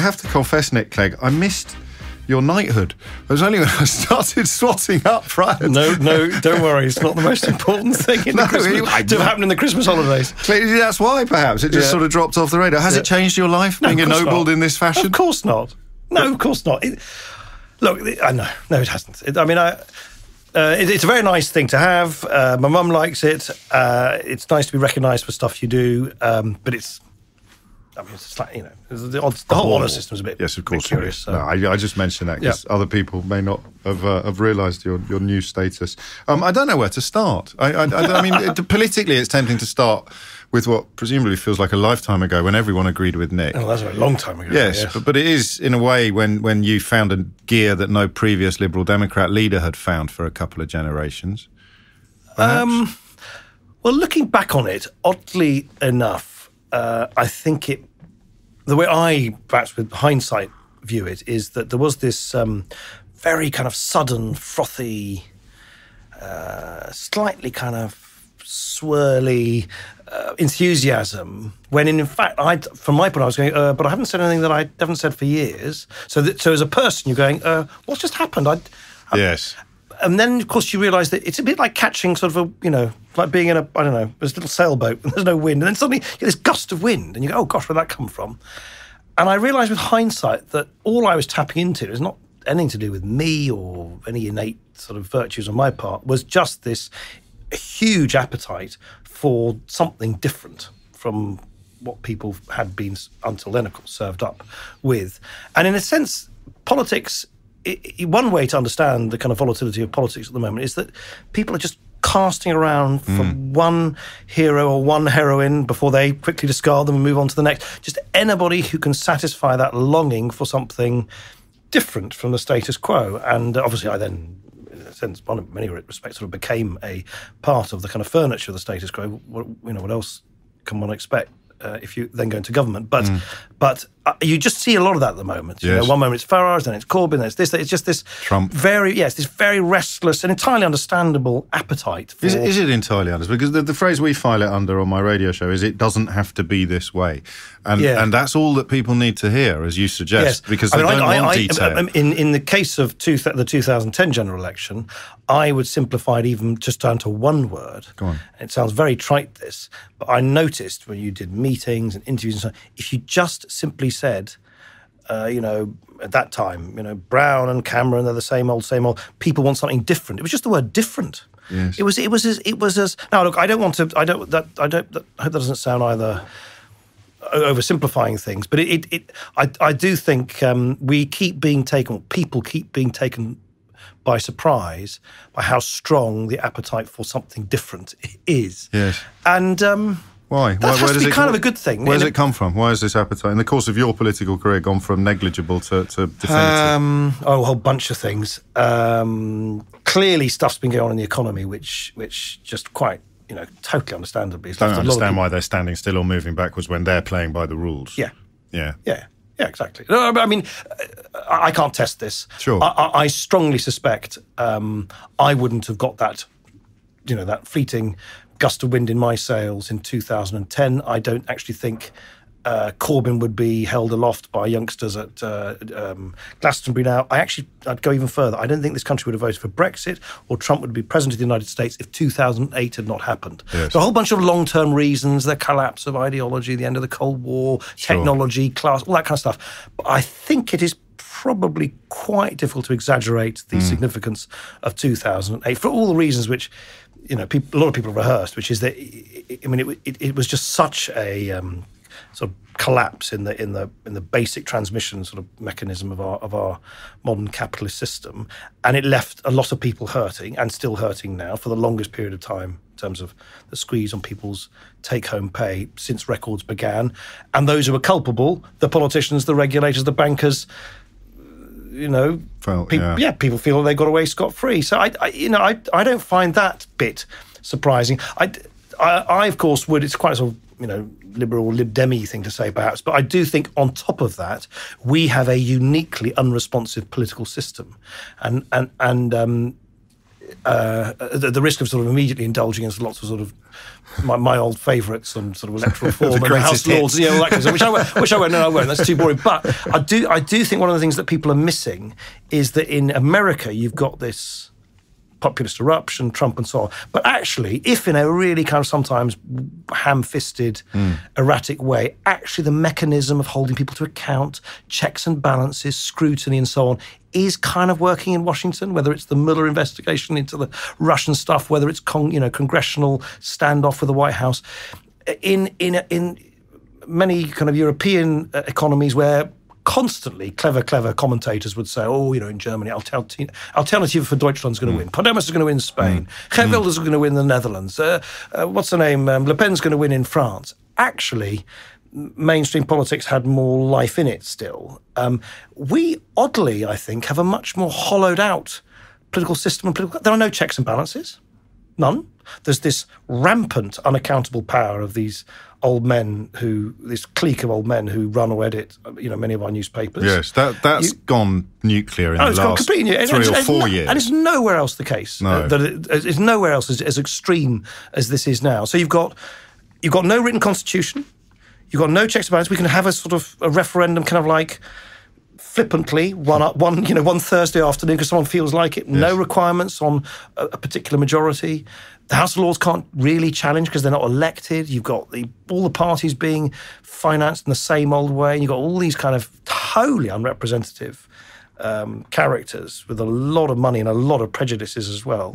have to confess, Nick Clegg, I missed your knighthood. It was only when I started swatting up prior. No, don't worry. It's not the most important thing to have happened in the Christmas holidays. Clearly, that's why, perhaps. It just sort of dropped off the radar. Has it changed your life, being ennobled in this fashion? Of course not. No, of course not. No, it hasn't. It's a very nice thing to have. My mum likes it. It's nice to be recognised for stuff you do, but it's like, the whole honour system is a bit, yes, of course, curious. So. No, I just mentioned that because other people may not have realised your new status. I don't know where to start. I mean, politically, it's tempting to start with what presumably feels like a lifetime ago when everyone agreed with Nick. Oh, that's a long time ago. Yes. But it is, in a way, when you found a gear that no previous Liberal Democrat leader had found for a couple of generations. Well, looking back on it, oddly enough, I think the way I, perhaps with hindsight, view it is that there was this very kind of sudden, frothy, slightly kind of swirly enthusiasm when, in fact, from my point, I was going, but I haven't said anything that I haven't said for years. So as a person, you're going, what's just happened? Yes. And then, of course, you realise that it's a bit like catching sort of like being in this little sailboat and there's no wind. And then suddenly you get this gust of wind and you go, oh, gosh, where'd that come from? And I realised with hindsight that all I was tapping into is not anything to do with me or any innate sort of virtues on my part, was just this huge appetite for something different from what people had been until then, of course, served up with. And in a sense, politics, one way to understand the kind of volatility of politics at the moment is that people are just casting around from one hero or one heroine before they quickly discard them and move on to the next. Just anybody who can satisfy that longing for something different from the status quo. And obviously I then, in a sense, in many respects, sort of became a part of the kind of furniture of the status quo. What else can one expect if you then go into government? But you just see a lot of that at the moment. Yes. One moment it's Farage, then it's Corbyn, then it's this. It's just this Trump. This very restless and entirely understandable appetite for... Is it entirely understandable? Because the phrase we file it under on my radio show is it doesn't have to be this way. And that's all that people need to hear, as you suggest, because they don't want detail. In the case of the 2010 general election, I would simplify it even just down to one word. Go on. It sounds very trite, this, but I noticed when you did meetings and interviews and so on, if you just simply said, at that time, Brown and Cameron, they're the same old, people want something different. It was just the word different. Yes. It was as now look, I hope that doesn't sound either oversimplifying things, but I do think people keep being taken by surprise by how strong the appetite for something different is. Yes. And why? That has to be kind of a good thing. Where does it come from? Why is this appetite, in the course of your political career, gone from negligible to definitive? A whole bunch of things. Clearly, stuff's been going on in the economy, which just quite, totally understandably. Don't understand why they're standing still or moving backwards when they're playing by the rules. Yeah. Yeah. Yeah. Yeah, exactly. No, I mean, I can't test this. Sure. I strongly suspect I wouldn't have got that, that fleeting gust of wind in my sails in 2010. I don't actually think Corbyn would be held aloft by youngsters at Glastonbury now. I'd go even further. I don't think this country would have voted for Brexit or Trump would be president of the United States if 2008 had not happened. Yes. So a whole bunch of long-term reasons, the collapse of ideology, the end of the Cold War, technology, class, all that kind of stuff. But I think it is probably quite difficult to exaggerate the significance of 2008 for all the reasons which, a lot of people have rehearsed, which is that, it was just such a sort of collapse in the basic transmission sort of mechanism of our modern capitalist system, and it left a lot of people hurting and still hurting now for the longest period of time in terms of the squeeze on people's take-home pay since records began. And those who were culpable, the politicians, the regulators, the bankers, people feel they got away scot-free. So I don't find that bit surprising. I of course would. It's quite a sort of liberal Lib Dem-y thing to say perhaps, but I do think on top of that we have a uniquely unresponsive political system, and at the risk of sort of immediately indulging in lots of sort of my old favourites on sort of electoral reform and the House Lords, all that kind of stuff, which I won't. No, I won't. That's too boring. But I do think one of the things that people are missing is that in America you've got this populist eruption, Trump and so on. But actually, if in a really kind of sometimes ham-fisted, erratic way, actually the mechanism of holding people to account, checks and balances, scrutiny and so on, is kind of working in Washington, whether it's the Mueller investigation into the Russian stuff, whether it's congressional standoff with the White House. In many kind of European economies where constantly clever commentators would say, in Germany, Alternative for Deutschland's going to win. Podemos is going to win in Spain. Geert Wilders is going to win in the Netherlands. What's her name? Le Pen's going to win in France. Actually, mainstream politics had more life in it still. We, oddly, I think, have a much more hollowed out political system. There are no checks and balances. None. There's this rampant, unaccountable power of these old men this clique of old men who run or edit, many of our newspapers. Yes, that's gone nuclear in the last 3 or 4 years. And it's nowhere else the case. No. It's nowhere else as extreme as this is now. So you've got no written constitution, you've got no checks and balances. We can have a sort of a referendum kind of like flippantly one Thursday afternoon because someone feels like it. Yes. No requirements on a particular majority. The House of Lords can't really challenge because they're not elected. You've got all the parties being financed in the same old way. And you've got all these kind of totally unrepresentative characters with a lot of money and a lot of prejudices as well,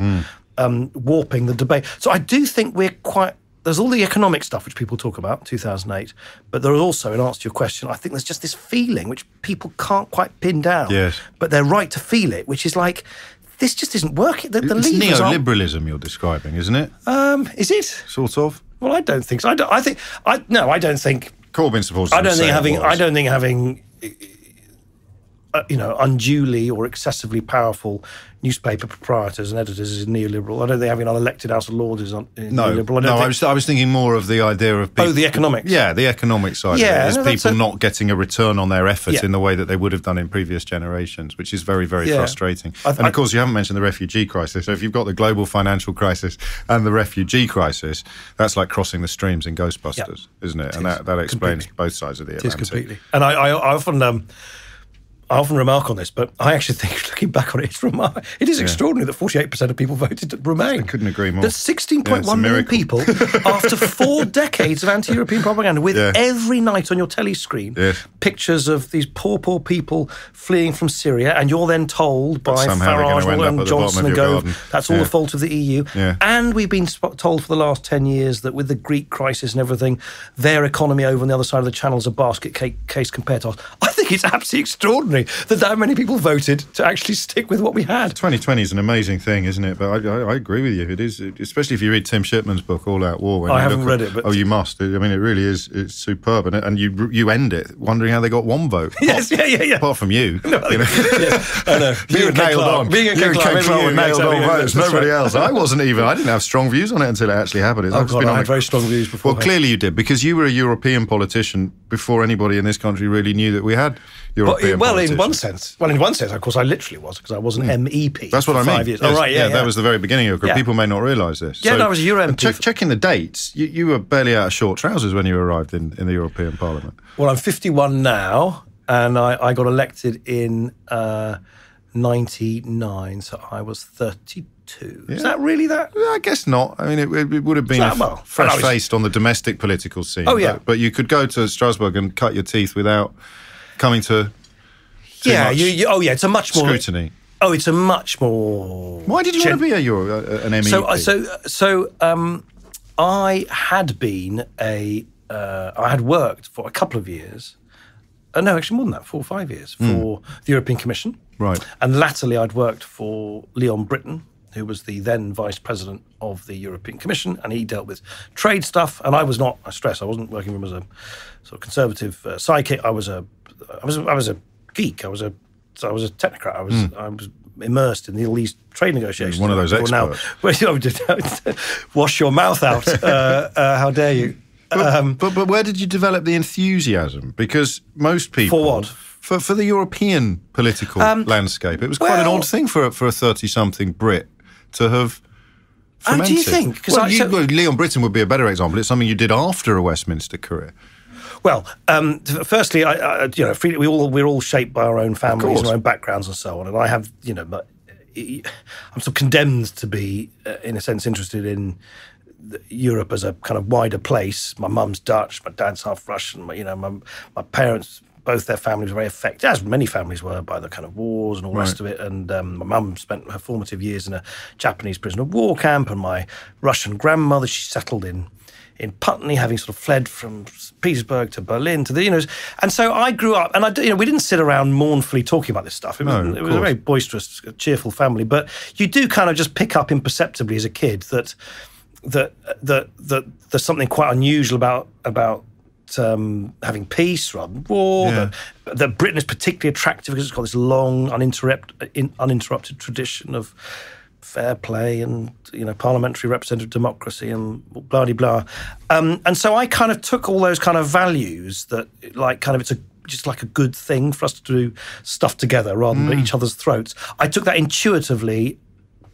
warping the debate. So I do think there's all the economic stuff which people talk about, 2008, but there is also, in answer to your question, I think there's just this feeling which people can't quite pin down, yes, but they're right to feel it, which is like, this just isn't working. The it's neoliberalism you're describing, isn't it? Is it? Sort of. Well, I don't think so. I don't think Corbyn supports. I don't think having unduly or excessively powerful newspaper proprietors and editors is neoliberal. I don't think having an elected House of Lords is neoliberal. I was thinking more of the idea of people... Oh, the economics. Yeah, the economic side of it. Is people not getting a return on their effort in the way that they would have done in previous generations, which is very, very frustrating. And of course, you haven't mentioned the refugee crisis. So if you've got the global financial crisis and the refugee crisis, that's like crossing the streams in Ghostbusters, isn't it? And that explains both sides of the Atlantic. It is completely. And I often remark on this, but I actually think, looking back on it, it is extraordinary that 48% of people voted to remain. I couldn't agree more. That's 16.1 million people after 4 decades of anti-European propaganda, with every night on your telly screen pictures of these poor people fleeing from Syria, and you're then told by Farage and Johnson and Gove that's all the fault of the EU. Yeah. And we've been told for the last 10 years that with the Greek crisis and everything, their economy over on the other side of the channel is a basket case compared to us. I think it's absolutely extraordinary that many people voted to actually stick with what we had. 2020 is an amazing thing, isn't it? But I agree with you. It is, especially if you read Tim Shipman's book, All Out War. I haven't read it, but... Oh, you must. I mean, it really is. It's superb. And you end it wondering how they got one vote. Yes, yeah. Apart from you. No, I know. You nailed on. Being a Ken Clark nailed on votes. Nobody else. I didn't have strong views on it until it actually happened. I had very strong views before. Well, clearly you did, because you were a European politician before anybody in this country really knew that we had European politicians. In one sense, of course, I literally was, because I was an MEP. That's what I mean. 5 years. Yes. Oh, right, yeah. That was the very beginning of your career. People may not realise this. Yeah, I was a Euro MP. Checking the dates, you were barely out of short trousers when you arrived in the European Parliament. Well, I'm 51 now, and I got elected in 99, so I was 32. Yeah. Is that really that? I guess not. I mean, it would have been fresh-faced on the domestic political scene. Oh, yeah. But you could go to Strasbourg and cut your teeth without coming to it's a much more... scrutiny. Oh, it's a much more... Why did you want to be an MEP? So I had been I had worked for a couple of years, no, actually more than that, 4 or 5 years, for the European Commission. Right. And latterly I'd worked for Leon Britton, who was the then Vice President of the European Commission, and he dealt with trade stuff. And I wasn't working for him as a sort of conservative sidekick. I was a geek. I was a technocrat. I was immersed in all these trade negotiations. One of those experts. Wash your mouth out. How dare you? But where did you develop the enthusiasm? Because most people... For what? For the European political landscape. It was quite an odd thing for a 30-something Brit to have fermented. Do you think? Well, Leon Britton would be a better example. It's something you did after a Westminster career. Well, firstly, we're all shaped by our own families and our own backgrounds and so on. And I have, I'm sort of condemned to be, in a sense, interested in Europe as a kind of wider place. My mum's Dutch, my dad's half Russian. My parents, both their families were very affected, as many families were, by the kind of wars and all the rest of it. And my mum spent her formative years in a Japanese prisoner of war camp, and my Russian grandmother, she settled in Putney, having sort of fled from Petersburg to Berlin to the, and so I grew up, and we didn't sit around mournfully talking about this stuff. It was a very boisterous, cheerful family, but you do kind of just pick up imperceptibly as a kid that there's something quite unusual about having peace rather than war. That Britain is particularly attractive because it's got this long, uninterrupted tradition of fair play and parliamentary representative democracy and blah de blah. And so I kind of took all those kind of values that it's just like a good thing for us to do stuff together rather than at each other's throats. I took that intuitively.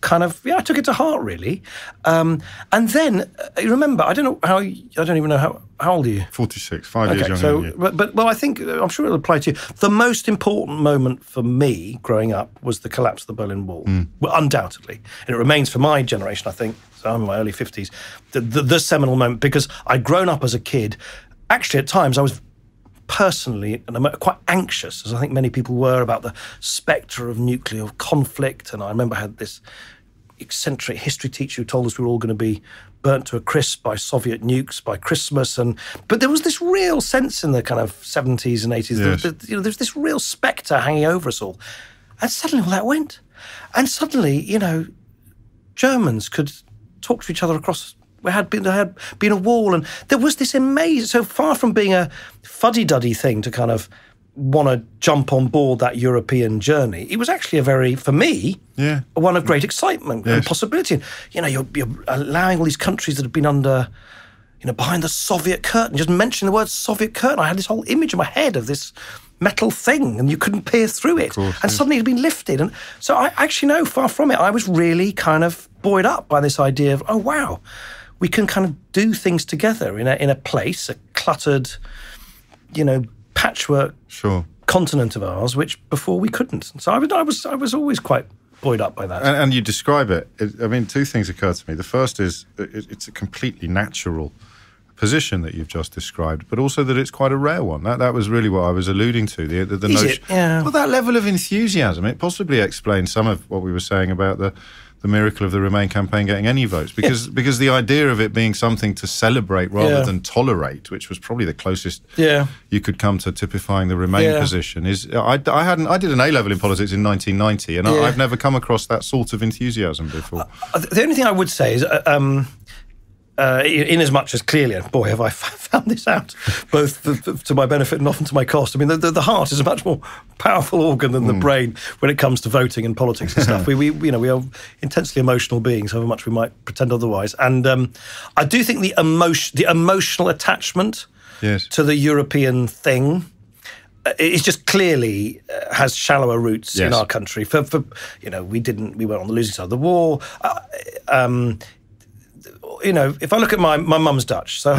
I took it to heart, really. And then, remember, I don't even know how old are you? 46, 5 years younger than you. But I think, I'm sure it'll apply to you. The most important moment for me growing up was the collapse of the Berlin Wall, well, undoubtedly. And it remains for my generation, I think, so I'm in my early 50s, the seminal moment, because I'd grown up as a kid. Actually, at times, I was personally quite anxious, as I think many people were, about the spectre of nuclear conflict. And I remember I had this eccentric history teacher who told us we were all going to be burnt to a crisp by Soviet nukes by Christmas. But there was this real sense in the kind of 70s and 80s. Yes. There's this real spectre hanging over us all. And suddenly all that went. And suddenly, Germans could talk to each other across. There had been a wall, and there was this amazing. So far from being a fuddy-duddy thing to kind of want to jump on board that European journey, it was actually for me, one of great excitement and possibility. You're allowing all these countries that have been under, behind the Soviet curtain. Just mention the word Soviet curtain, I had this whole image in my head of this metal thing, and you couldn't peer through it. And suddenly it had been lifted. And so I actually know, far from it, I was really kind of buoyed up by this idea of, oh, wow, we can kind of do things together in a place, a cluttered, patchwork continent of ours, which before we couldn't. So I was always quite buoyed up by that. And you describe it. I mean, two things occur to me. The first is it's a completely natural position that you've just described, but also that it's quite a rare one. That was really what I was alluding to. The notion. Well, that level of enthusiasm, it possibly explains some of what we were saying about the miracle of the Remain campaign getting any votes, because the idea of it being something to celebrate rather than tolerate, which was probably the closest you could come to typifying the Remain position, is I did an A-level in politics in 1990, and I've never come across that sort of enthusiasm before. The only thing I would say is, in as much as clearly, boy, have I found this out, both to my benefit and often to my cost. I mean, the heart is a much more powerful organ than the brain when it comes to voting and politics and stuff. We are intensely emotional beings, however much we might pretend otherwise. And I do think the emotional attachment to the European thing it just clearly has shallower roots in our country. We weren't on the losing side of the war. If I look at my mum's Dutch, so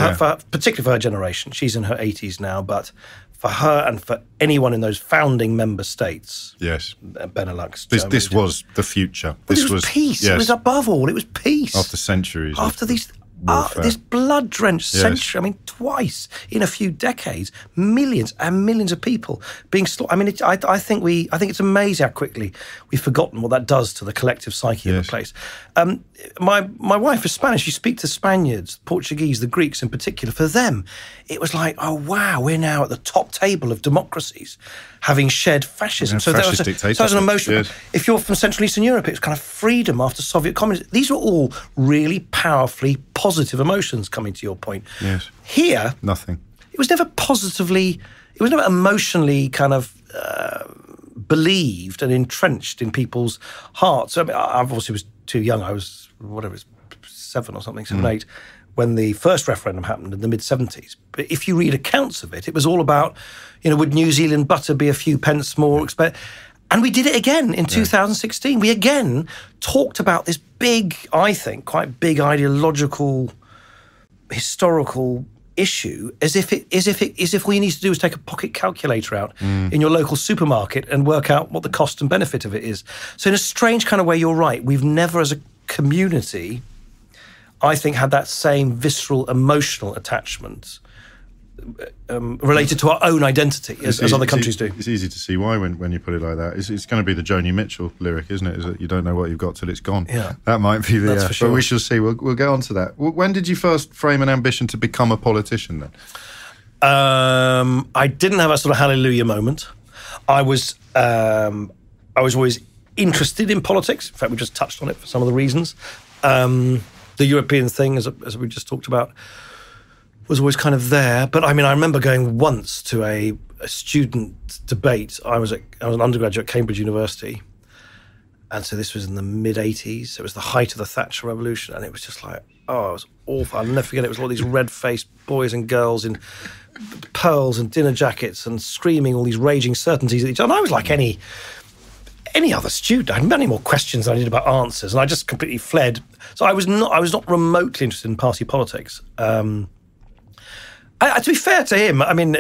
particularly for her generation, she's in her 80s now, but for her and for anyone in those founding member states, Benelux, Germany, this was the future. This was peace. Yes. It was above all. It was peace. After centuries. After these. This blood-drenched century, I mean, twice in a few decades, millions and millions of people being slaughtered. I mean, I think it's amazing how quickly we've forgotten what that does to the collective psyche of the place. My wife is Spanish. You speak to Spaniards, Portuguese, the Greeks in particular. For them, it was like, oh wow, we're now at the top table of democracies, having shed fascism. So that was an emotional. Yes. If you're from Central Eastern Europe, it was kind of freedom after Soviet communism. These were all really powerfully positive emotions, coming to your point. Yes. Here, nothing. It was never emotionally kind of believed and entrenched in people's hearts. I mean, I obviously was too young. I was, 7 or something, 8, when the first referendum happened in the mid-70s. But if you read accounts of it, it was all about, would New Zealand butter be a few pence more expensive? And we did it again in 2016. We again talked about this big, I think, quite big ideological, historical issue as if all you need to do is take a pocket calculator out in your local supermarket and work out what the cost and benefit of it is. So in a strange kind of way, you're right. We've never, as a community, I think, had that same visceral, emotional attachment related to our own identity as other countries do. It's easy to see why when you put it like that. It's going to be the Joni Mitchell lyric, isn't it? Is that you don't know what you've got till it's gone. Yeah. That might be the... That's for sure. But we shall see. We'll get on to that. When did you first frame an ambition to become a politician then? I didn't have a sort of hallelujah moment. I was always interested in politics. In fact, we just touched on it for some of the reasons. The European thing, as we just talked about, was always kind of there. But I mean, I remember going once to a student debate. I was an undergraduate at Cambridge University. And so this was in the mid-'80s. It was the height of the Thatcher Revolution. And it was just like, oh, it was awful. I'll never forget it. It was all these red-faced boys and girls in pearls and dinner jackets and screaming all these raging certainties at each other. And I was like any other student. I had many more questions than I did about answers. And I just completely fled. So I was not remotely interested in party politics. To be fair to him, I mean,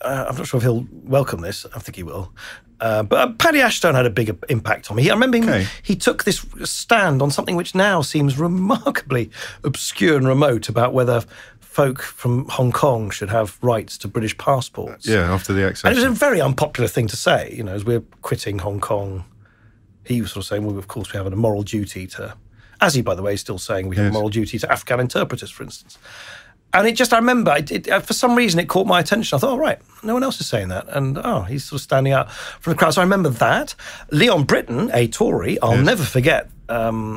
I'm not sure if he'll welcome this. I think he will. But Paddy Ashton had a big impact on me. I remember he took this stand on something which now seems remarkably obscure and remote about whether folk from Hong Kong should have rights to British passports. Yeah, after the accession. And it was a very unpopular thing to say, you know, as we're quitting Hong Kong. He was sort of saying, well, of course we have a moral duty to, as he, by the way, is still saying we have a moral duty to Afghan interpreters, for instance. And I remember, for some reason, it caught my attention. I thought, oh, right, no one else is saying that. And, he's sort of standing out from the crowd. So I remember that. Leon Britton, a Tory, I'll never forget. I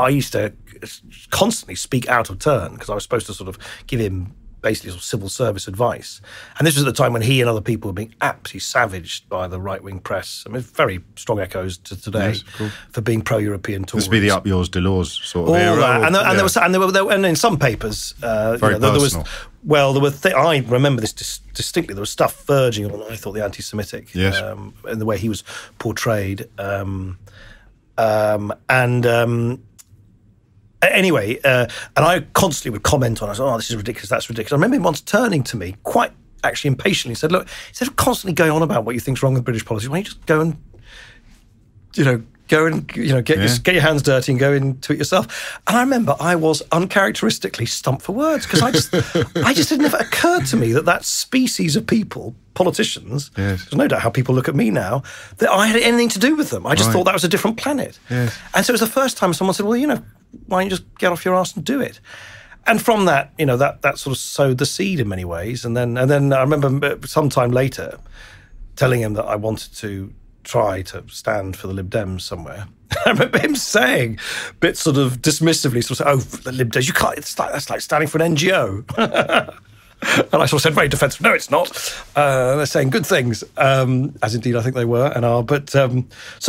used to constantly speak out of turn because I was supposed to sort of give him basically sort of civil service advice. And this was at the time when he and other people were being absolutely savaged by the right-wing press. I mean, very strong echoes to today for being pro-European Tories. This would be the up yours, Delors sort of all era. That. And in some papers, very personal. I remember this distinctly. There was stuff verging on, I thought, the anti-Semitic in the way he was portrayed. Anyway, and I constantly would comment on it. Oh, this is ridiculous, that's ridiculous. I remember him once turning to me quite actually impatiently, said, look, instead of constantly going on about what you think's wrong with British policy, why don't you just go and get your hands dirty and go into it yourself. And I remember I was uncharacteristically stumped for words because it never occurred to me that species of people, politicians, there's no doubt how people look at me now, that I had anything to do with them. I just thought that was a different planet. Yes. And so it was the first time someone said, well, you know, why don't you just get off your arse and do it? And from that, you know, that sort of sowed the seed in many ways. And then I remember sometime later telling him that I wanted to try to stand for the Lib Dems somewhere. I remember him saying, a bit sort of dismissively, sort of, oh, the Lib Dems, you can't, that's like standing for an NGO. And I sort of said very defensive, no, it's not. They're saying good things, as indeed I think they were and are. But so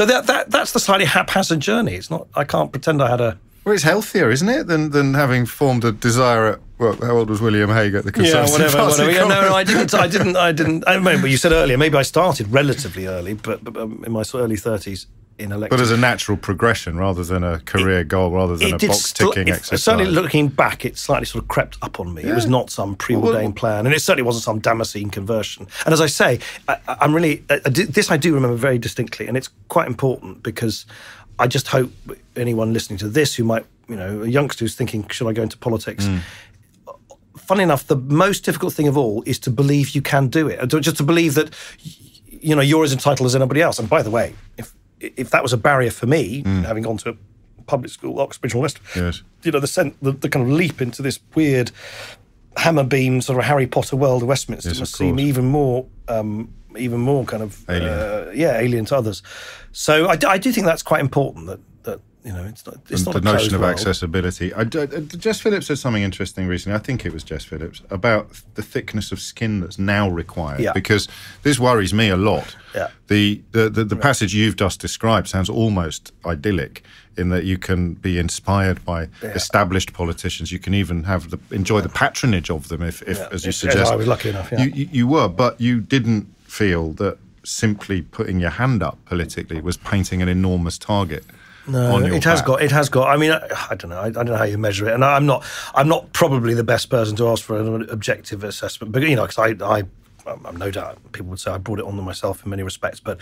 that's the slightly haphazard journey. It's not, I can't pretend I had a... Well, it's healthier, isn't it, than having formed a desire at, well, how old was William Hague at the Conservative Party? Yeah, no, I didn't. I remember you said earlier, maybe I started relatively early, but in my sort of early 30s in elections. But as a natural progression rather than a career goal, rather than a box-ticking exercise. Certainly looking back, it slightly sort of crept up on me. Yeah. It was not some preordained plan, and it certainly wasn't some Damascene conversion. And as I say, I'm really... this I do remember very distinctly, and it's quite important because I just hope anyone listening to this who might, you know, a youngster who's thinking, should I go into politics? Funny enough, the most difficult thing of all is to believe you can do it. Just to believe that, you know, you're as entitled as anybody else. And by the way, if that was a barrier for me, having gone to a public school, Oxbridge and West, you know, the kind of leap into this weird hammer beam sort of Harry Potter world of Westminster must seem even more kind of alien to others. So I do think that's quite important that you know it's not the a notion of world. accessibility. Jess Phillips said something interesting recently. I think it was Jess Phillips about the thickness of skin that's now required because this worries me a lot. Yeah. The passage you've just described sounds almost idyllic in that you can be inspired by established politicians. You can even enjoy the patronage of them if as you suggest. I was lucky enough. Yeah. You were, but you didn't feel that simply putting your hand up politically was painting an enormous target. No, it has got. I mean, I don't know. I don't know how you measure it, and I'm not probably the best person to ask for an objective assessment. But because I'm no doubt people would say I brought it on myself in many respects. But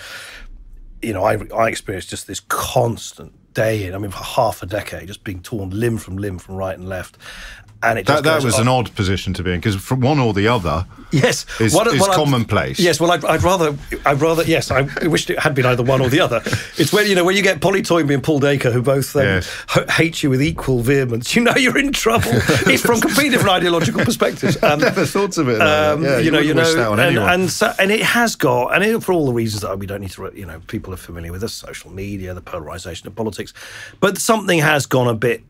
I experienced just this constant day in. I mean, for half a decade, just being torn limb from right and left. And it that was an odd position to be in, because from one or the other, yes, is commonplace. Yes, well, I'd rather. Yes, I wished it had been either one or the other. It's when you get Polly Toynbee and Paul Dacre, who both hate you with equal vehemence. You're in trouble. It's from completely different ideological perspectives. I never thought of it. You wish that on anyone. And it has got, and for all the reasons that we don't need to. People are familiar with the social media, the polarisation of politics, but something has gone a bit.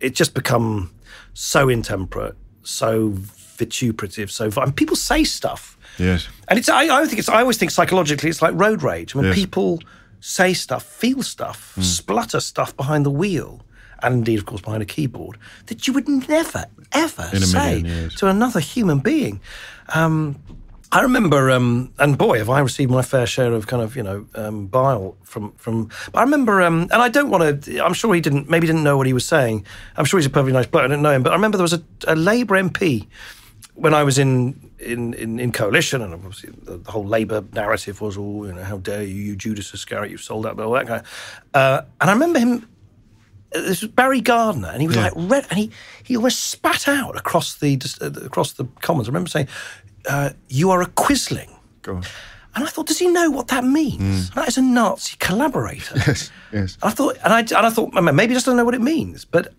It's just become so intemperate, so vituperative, and people say stuff. Yes. And I always think psychologically it's like road rage. I mean, people say stuff, feel stuff, splutter stuff behind the wheel, and indeed, of course, behind a keyboard, that you would never, ever say to another human being. I remember, and boy, have I received my fair share of kind of, bile from. But I remember, and I don't want to. I'm sure he didn't know what he was saying. I'm sure he's a perfectly nice bloke. I didn't know him, but I remember there was a Labour MP when I was in coalition, and obviously the whole Labour narrative was all, how dare you Judas Iscariot, you've sold out, all that kind of. And I remember him. This was Barry Gardiner, and he was like red, and he almost spat out across the Commons. I remember saying, "You are a quisling." God. And I thought, does he know what that means? That is a Nazi collaborator. Yes, yes. I thought, I thought, maybe he just doesn't know what it means. But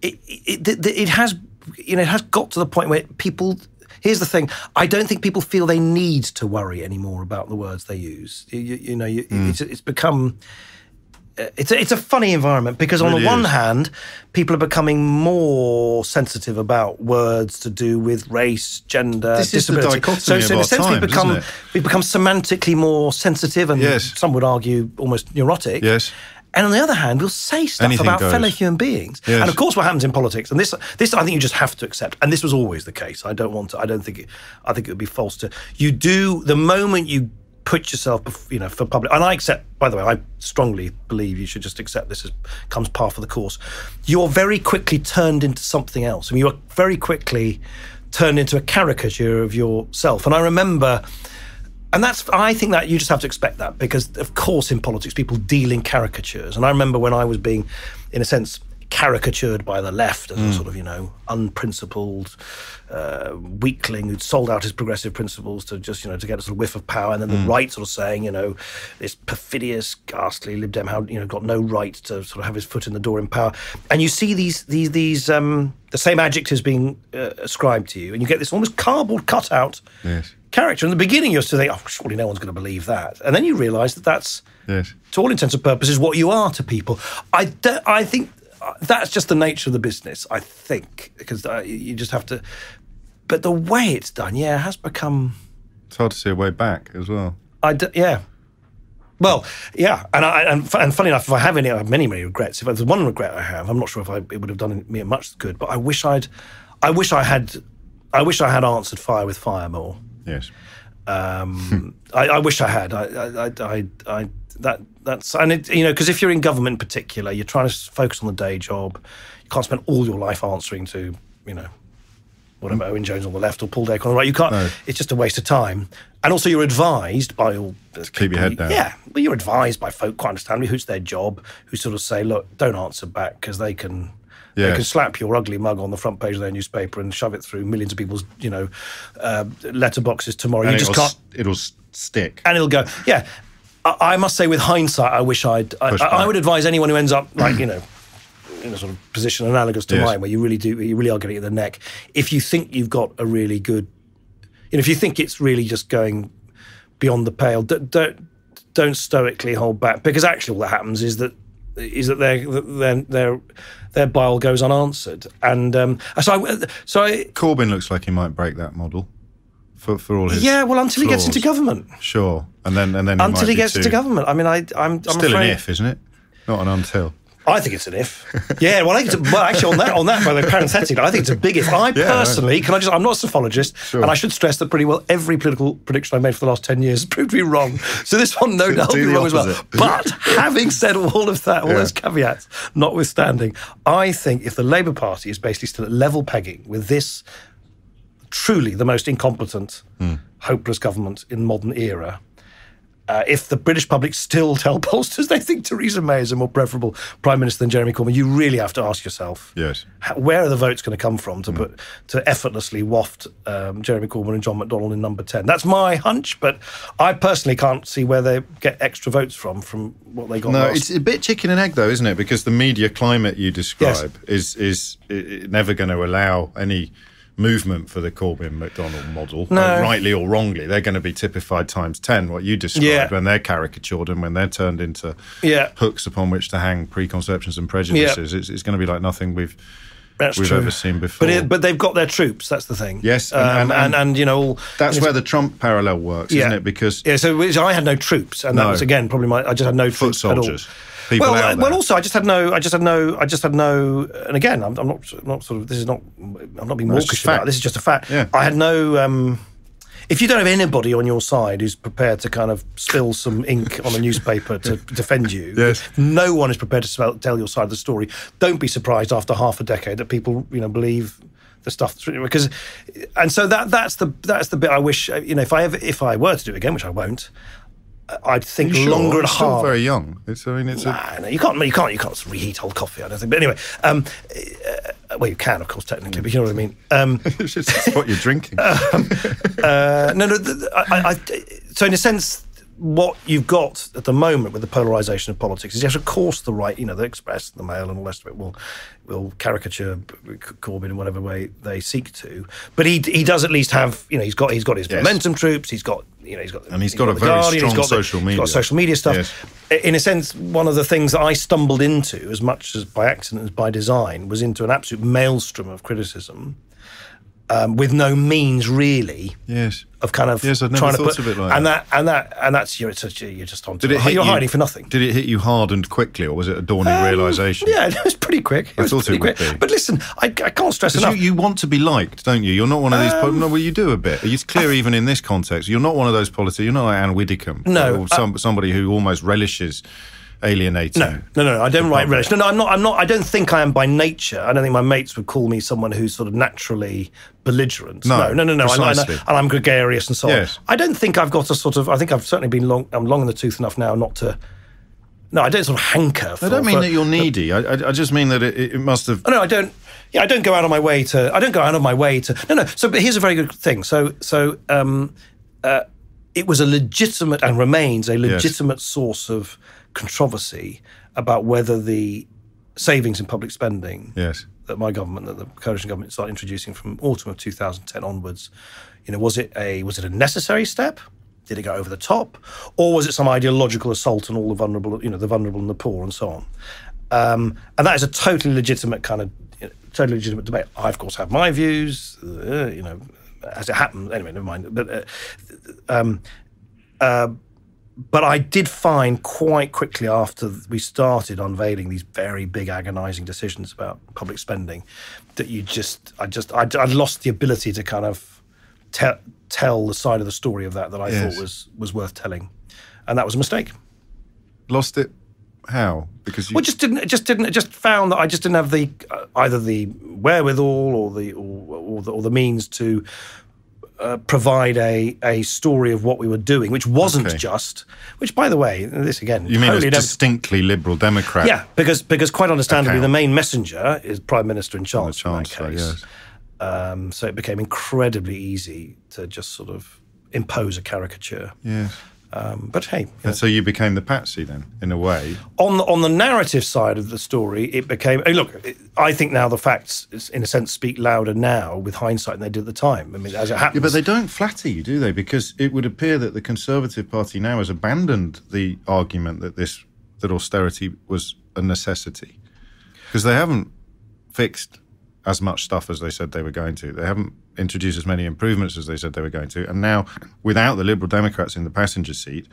it has, it has got to the point where people. Here's the thing: I don't think people feel they need to worry anymore about the words they use. It's become. It's a funny environment, because on the one hand, people are becoming more sensitive about words to do with race, gender, this disability. Is the dichotomy so in a sense, times, we've become semantically more sensitive, and some would argue almost neurotic. Yes. And on the other hand, we'll say stuff Anything about goes. fellow human beings. Yes. And of course, what happens in politics, and this I think you just have to accept. And this was always the case. I think it would be false to. You do, the moment you put yourself, for public, and I accept, by the way, I strongly believe you should just accept this as comes par for the course. You're very quickly turned into something else. I mean, you are very quickly turned into a caricature of yourself. And I remember, and I think that you just have to expect that, because of course in politics people deal in caricatures. And I remember when I was being, in a sense, caricatured by the left as a sort of, unprincipled weakling who'd sold out his progressive principles to just, to get a sort of whiff of power, and then the right sort of saying, this perfidious, ghastly Lib Dem, how, got no right to sort of have his foot in the door in power. And you see these the same adjectives being ascribed to you, and you get this almost cardboard cutout character. In the beginning, you're still thinking, oh, surely no one's going to believe that. And then you realise that that's, to all intents and purposes, what you are to people. I think that's just the nature of the business, I think, because you just have to. But the way it's done, it has become. It's hard to see a way back as well. Well, and funny enough, if I have any, I have many regrets. If there's one regret I have, I'm not sure if it would have done me much good. But I wish I had answered fire with fire more. Yes. I wish I had. That's and it, because if you're in government in particular, you're trying to focus on the day job. You can't spend all your life answering to, whatever, Owen Jones on the left or Paul Dacre on the right. You can't. No. It's just a waste of time. And also, you're advised by all. Keep your head down. Yeah, but you're advised by folk, quite understandably, who's their job, who sort of say, look, don't answer back, because they can. They can slap your ugly mug on the front page of their newspaper and shove it through millions of people's, letterboxes tomorrow. And you just can't. It'll stick. And it'll go. Yeah. I must say, with hindsight, I wish I would advise anyone who ends up in a sort of position analogous to mine, where you really are getting at the neck. If you think you've got a really good, if you think it's really just going beyond the pale, don't stoically hold back, because actually all that happens is that their bile goes unanswered. And so Corbyn looks like he might break that model. For all his until he gets into government. Sure, and then until he gets into government. I mean, I'm still afraid, an if, isn't it? Not an until. I think it's an if. Yeah, well, actually, on that, by the way, parenthetically, I think it's a big if. I personally, I'm not a psephologist, and I should stress that pretty well every political prediction I've made for the last 10 years has proved to be wrong. So this one, no doubt, will be wrong as well. But having said all of that, all those caveats notwithstanding, I think if the Labour Party is basically still at level pegging with this truly the most incompetent, hopeless government in the modern era, if the British public still tell pollsters they think Theresa May is a more preferable Prime Minister than Jeremy Corbyn, you really have to ask yourself, where are the votes going to come from to effortlessly waft Jeremy Corbyn and John McDonnell in number 10? That's my hunch, but I personally can't see where they get extra votes from what they got last. It's a bit chicken and egg, though, isn't it? Because the media climate you describe is never going to allow any movement for the Corbyn-McDonnell model, rightly or wrongly. They're going to be typified times 10, what you described, when they're caricatured and when they're turned into hooks upon which to hang preconceptions and prejudices. It's going to be like nothing we've ever seen before. But they've got their troops, that's the thing. Yes, and you know... That's where the Trump parallel works, isn't it? Because... Yeah, so I had no troops, and that was, again, probably I just had no troops foot soldiers. At all. Well, also, I just had no. And again, I'm not sort of. This is not. I'm not being mawkish about it. This is just a fact. Yeah. I had no. If you don't have anybody on your side who's prepared to kind of spill some ink on a newspaper to defend you, no one is prepared to tell your side of the story. Don't be surprised after half a decade that people, believe the stuff because, and so that's the bit I wish. If I were to do it again, which I won't. I'd think longer and harder. Still very young. No, you can't reheat old coffee. I don't think. But anyway, well, you can, of course, technically, but you know what I mean. It's just what you're drinking. So in a sense, what you've got at the moment with the polarisation of politics is, yes, of course, the right, the Express, the Mail, and all the rest of it will caricature Corbyn in whatever way they seek to. But he does at least have, he's got his momentum troops. He's got a very strong social media. He's got social media stuff. Yes. In a sense, one of the things that I stumbled into, as much as by accident as by design, was into an absolute maelstrom of criticism. With no means really of kind of I'd never trying to thought put of it like and that's you're just on. You're hiding for nothing. Did it hit you hard and quickly, or was it a dawning realisation? Yeah, it was pretty quick. I thought it would be. But listen, I can't stress enough. You want to be liked, don't you? You're not one of these. No, well, you do a bit. It's clear even in this context. You're not one of those politicians. You're not like Anne Widdecombe. No, or somebody who almost relishes alienating. No. I don't relish. No, I'm not. I don't think I am by nature. I don't think my mates would call me someone who's sort of naturally belligerent. No. I'm gregarious and so on. I don't think I've got a sort of. I think I've certainly been long. I'm long in the tooth enough now not to. No, I don't sort of hanker. I don't mean that you're needy. I just mean that it must have. No, I don't. Yeah, I don't go out of my way to. No. So, but here's a very good thing. So, it was a legitimate and remains a legitimate source of controversy about whether the savings in public spending that my government, that the coalition government started introducing from autumn of 2010 onwards, was it a necessary step? Did it go over the top, or was it some ideological assault on all the vulnerable, the vulnerable and the poor and so on? And that is a totally legitimate totally legitimate debate. I of course have my views, as it happened. Anyway, never mind. But I did find quite quickly after we started unveiling these very big, agonising decisions about public spending that I'd lost the ability to kind of tell the side of the story of that I thought was worth telling, and that was a mistake. Lost it? How? Because you just found that I just didn't have the either the wherewithal or the means to. Provide a story of what we were doing, which wasn't which, by the way, this again... You mean a distinctly Liberal Democrat? Yeah, because quite understandably, the main messenger is Prime Minister and Chancellor in that case. So it became incredibly easy to just sort of impose a caricature. Yes. But hey... And so you became the patsy then, in a way? On the narrative side of the story, it became... Look, I think now the facts, in a sense, speak louder now with hindsight than they did at the time. I mean, as it happens... Yeah, but they don't flatter you, do they? Because it would appear that the Conservative Party now has abandoned the argument that austerity was a necessity. Because they haven't fixed as much stuff as they said they were going to. They haven't introduced as many improvements as they said they were going to. And now, without the Liberal Democrats in the passenger seat,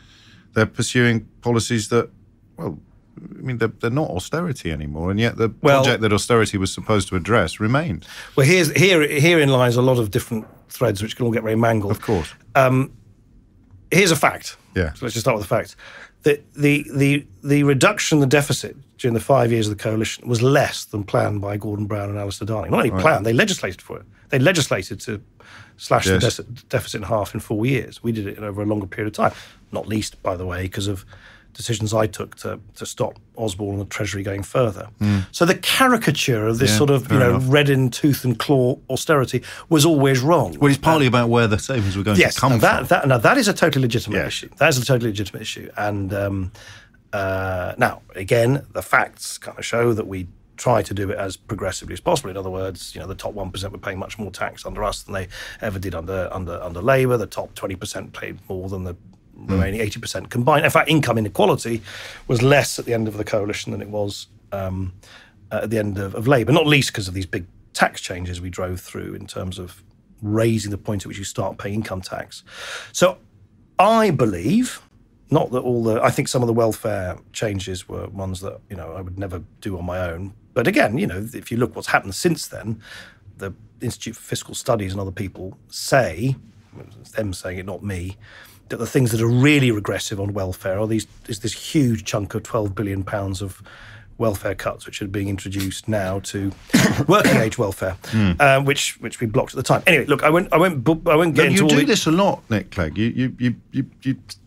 they're pursuing policies that, well, I mean, they're not austerity anymore, and yet the project that austerity was supposed to address remained. Well, herein lies a lot of different threads which can all get very mangled. Of course. Here's a fact. Yeah. So let's just start with the facts. The reduction in the deficit during the 5 years of the coalition was less than planned by Gordon Brown and Alistair Darling. Not only planned, they legislated for it. They legislated to slash the deficit in half in 4 years. We did it over a longer period of time, not least, by the way, because of decisions I took to stop Osborne and the Treasury going further. So the caricature of this sort of red in tooth and claw austerity was always wrong. Well, it's partly about where the savings were going to come from. That is a totally legitimate issue. That is a totally legitimate issue. And now, again, the facts kind of show that we try to do it as progressively as possible. In other words, the top 1% were paying much more tax under us than they ever did under Labour. The top 20% paid more than the remaining 80% combined. In fact, income inequality was less at the end of the coalition than it was at the end of Labour, not least because of these big tax changes we drove through in terms of raising the point at which you start paying income tax. So I believe, not that I think some of the welfare changes were ones that, I would never do on my own. But again, if you look what's happened since then, the Institute for Fiscal Studies and other people say, it's them saying it, not me, that the things that are really regressive on welfare is this huge chunk of £12 billion of welfare cuts, which are being introduced now to working age welfare, which we blocked at the time. Anyway, look, I won't get into all You do this a lot, Nick Clegg. You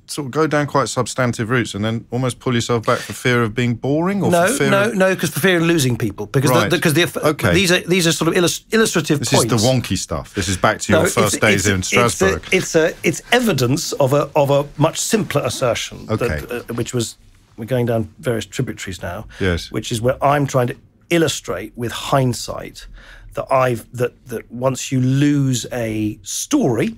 sort of go down quite substantive routes and then almost pull yourself back for fear of being boring, or because for fear of losing people. Because these are sort of illustrative points. This is the wonky stuff. This is back to your first days in Strasbourg. It's evidence of a much simpler assertion, which was, we're going down various tributaries now. Yes. Which is where I'm trying to illustrate with hindsight that once you lose a story,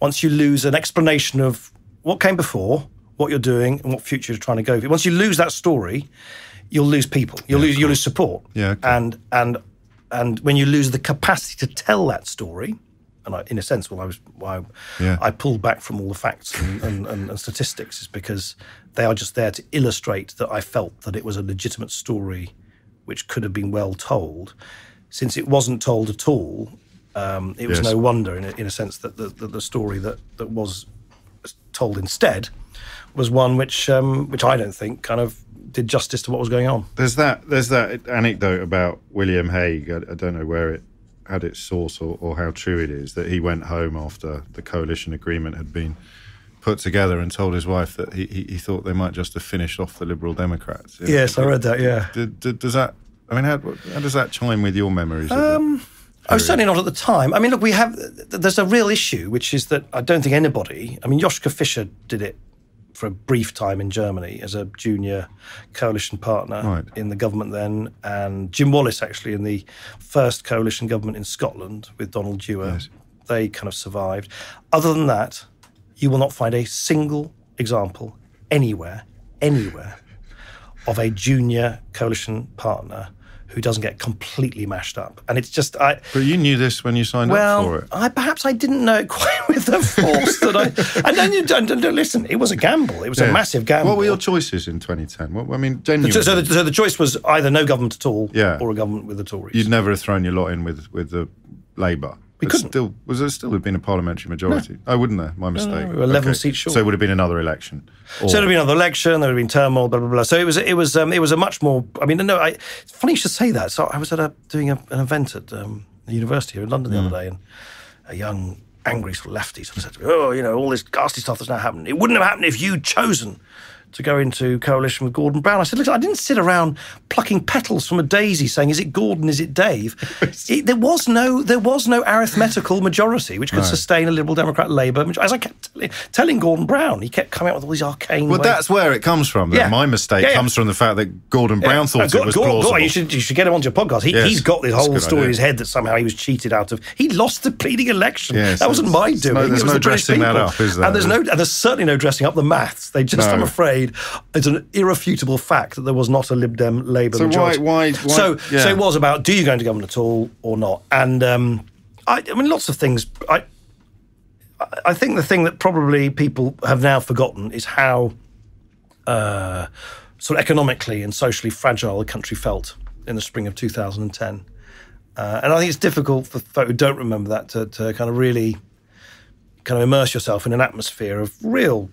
once you lose an explanation of what came before, what you're doing, and what future you're trying to go for. Once you lose that story, you'll lose people. You'll lose support. Yeah. Okay. And when you lose the capacity to tell that story, and in a sense, I pulled back from all the facts and statistics, is because they are just there to illustrate that I felt that it was a legitimate story which could have been well told. Since it wasn't told at all, it was no wonder, in a sense, that the story that was told instead was one which I don't think kind of did justice to what was going on. There's that anecdote about William Hague. I don't know where it had its source or how true it is, that he went home after the coalition agreement had been put together and told his wife that he thought they might just have finished off the Liberal Democrats. Yes, I read that. Yeah. Does that? I mean, how does that chime with your memories? I was certainly not at the time. I mean, look, there's a real issue, which is that I don't think anybody, Joschka Fischer did it for a brief time in Germany as a junior coalition partner in the government then, and Jim Wallace actually in the first coalition government in Scotland with Donald Dewar. Yes. They kind of survived. Other than that, you will not find a single example anywhere of a junior coalition partner who doesn't get completely mashed up. And it's just... But you knew this when you signed up for it. Perhaps I didn't know it quite with the force that I... And then you don't listen, it was a gamble. It was a massive gamble. What were your choices in 2010? Genuinely. So the choice was either no government at all or a government with the Tories. You'd never have thrown your lot in with the Labour. We couldn't. There still have been a parliamentary majority? No. Oh, wouldn't there? My mistake. No, we were 11 seats short. So it would have been another election. So there would have been another election. There would have been turmoil. Blah blah blah. So it was a much more. It's funny you should say that. So I was doing an event at a university here in London the other day, and a young, angry sort of lefty sort of said to me, "Oh, all this ghastly stuff that's now happened. It wouldn't have happened if you'd chosen to go into coalition with Gordon Brown." I said, look, I didn't sit around plucking petals from a daisy saying, is it Gordon, is it Dave? There was no arithmetical majority which could sustain a Liberal Democrat Labour. As I kept telling Gordon Brown, he kept coming out with all these arcane ways. That's where it comes from. My mistake comes from the fact that Gordon Brown thought it was plausible. You should get him onto your podcast. He's got this whole story in his head that somehow he was cheated out of. He lost the pleading election. That wasn't my doing. There's no dressing that up, is there? And there's certainly no dressing up the maths. They just, I'm afraid, it's an irrefutable fact that there was not a Lib Dem Labour majority. Why? So it was about, do you go into government at all or not? And lots of things. I think the thing that probably people have now forgotten is how sort of economically and socially fragile the country felt in the spring of 2010. And I think it's difficult for folk who don't remember that to kind of really kind of immerse yourself in an atmosphere of a real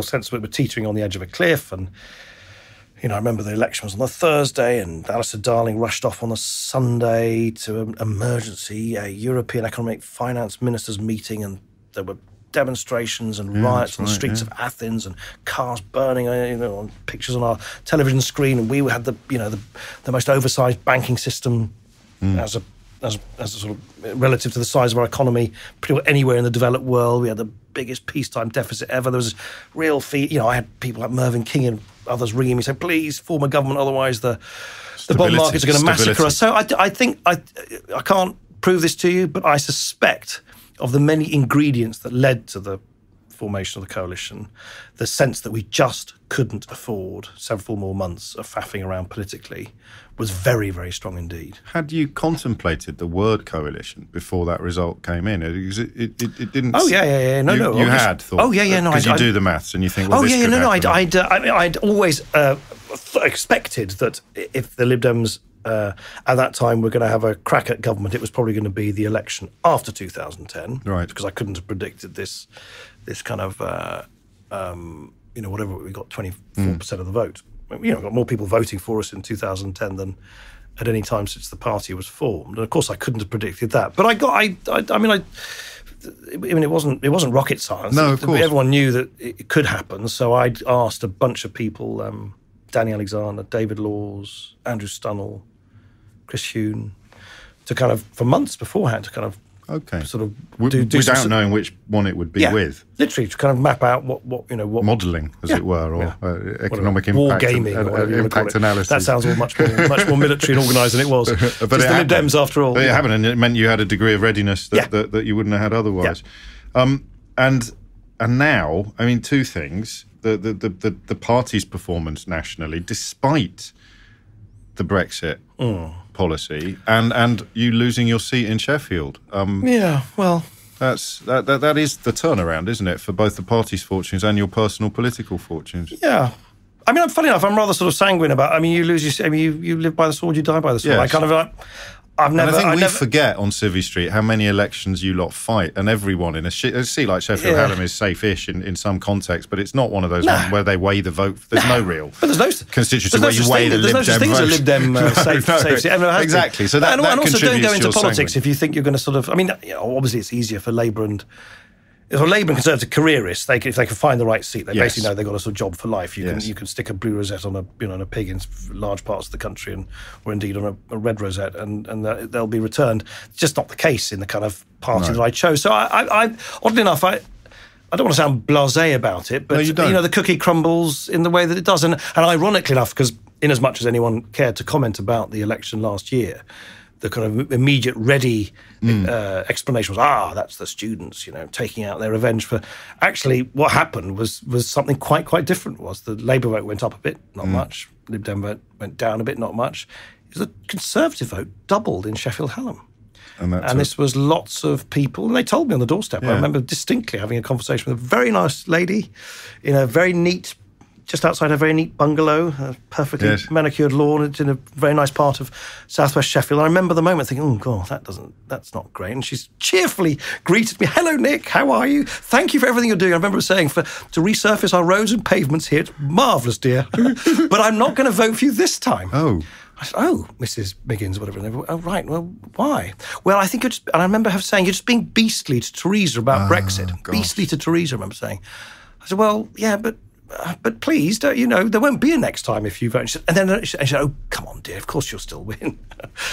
sense of it. We're teetering on the edge of a cliff. And, you know, I remember the election was on a Thursday and Alistair Darling rushed off on a Sunday to an emergency European Economic Finance Ministers meeting, and there were demonstrations and riots on the streets of Athens and cars burning, you know, on pictures on our television screen. And we had the most oversized banking system as a sort of relative to the size of our economy, pretty well anywhere in the developed world. We had the biggest peacetime deficit ever. There was real you know, I had people like Mervyn King and others ringing me saying, please form a government, otherwise the bond markets are going to massacre us. So I think I can't prove this to you, but I suspect of the many ingredients that led to the formation of the coalition, the sense that we just couldn't afford several more months of faffing around politically was very, very strong indeed. Had you contemplated the word coalition before that result came in? It didn't... Oh, yeah. No. You had thought... Oh, yeah, no. Because you do the maths and you think, well, this could happen. I'd always expected that if the Lib Dems at that time were going to have a crack at government, it was probably going to be the election after 2010. Right. Because I couldn't have predicted this kind of, you know, whatever, we got 24% of the vote. You know, we got more people voting for us in 2010 than at any time since the party was formed. And of course, I couldn't have predicted that. But I mean, it wasn't rocket science. No, of course. Everyone knew that it could happen. So I'd asked a bunch of people, Danny Alexander, David Laws, Andrew Stunnell, Chris Huhne, to kind of, for months beforehand, to kind of sort of do without knowing which one it would be with. Literally to kind of map out what modelling, as it were, or economic impact, war gaming, or whatever you want to call it. Analysis. That sounds all much more military and organised than it was. But it's the Lib Dems, after all. But it happened, and it meant you had a degree of readiness that you wouldn't have had otherwise. Yeah. And now, I mean, two things: the party's performance nationally, despite the Brexit policy, and you losing your seat in Sheffield. Well, that is the turnaround, isn't it, for both the party's fortunes and your personal political fortunes? Yeah. I mean, funny enough, I'm rather sort of sanguine about. I mean, you live by the sword, you die by the sword. Yes. I kind of I've never. And I think we forget on Civvy Street how many elections you lot fight, and everyone in a seat like Sheffield Hallam is safe-ish in some context, but it's not one of those ones where they weigh the vote. There's no real constituency where you weigh the Lib Dem vote. There's no Lib Dem safe seat. Exactly. So that and also don't go into your politics if you think you're going to sort of. I mean, you know, obviously it's easier for Labour and Conservative careerists. If they can find the right seat, they basically know they've got a sort of job for life. You can stick a blue rosette on a pig in large parts of the country, or indeed on a red rosette, and they'll be returned. It's just not the case in the kind of party that I chose. So I oddly enough, I don't want to sound blasé about it, but you know, the cookie crumbles in the way that it does, and ironically enough, because in as much as anyone cared to comment about the election last year, the kind of immediate ready explanation was, that's the students, you know, taking out their revenge for... Actually, what happened was something quite different. Was the Labour vote went up a bit, not much. Lib Dem vote went down a bit, not much. The Conservative vote doubled in Sheffield Hallam. And this was lots of people, and they told me on the doorstep. I remember distinctly having a conversation with a very nice lady in a very neat, just outside a very neat bungalow, a perfectly manicured lawn. It's in a very nice part of southwest Sheffield. And I remember the moment thinking, oh, God, that's not great. And she's cheerfully greeted me. Hello, Nick, how are you? Thank you for everything you're doing. I remember saying, to resurface our roads and pavements here, it's marvellous, dear. But I'm not going to vote for you this time. Oh. I said, Mrs. Miggins, whatever. Oh, right, well, why? Well, I think and I remember her saying, you're just being beastly to Theresa about Brexit. Gosh. Beastly to Theresa, I remember saying. I said, well, yeah, but please, don't you know, there won't be a next time if you vote. And then she said, oh, come on, dear, of course you'll still win.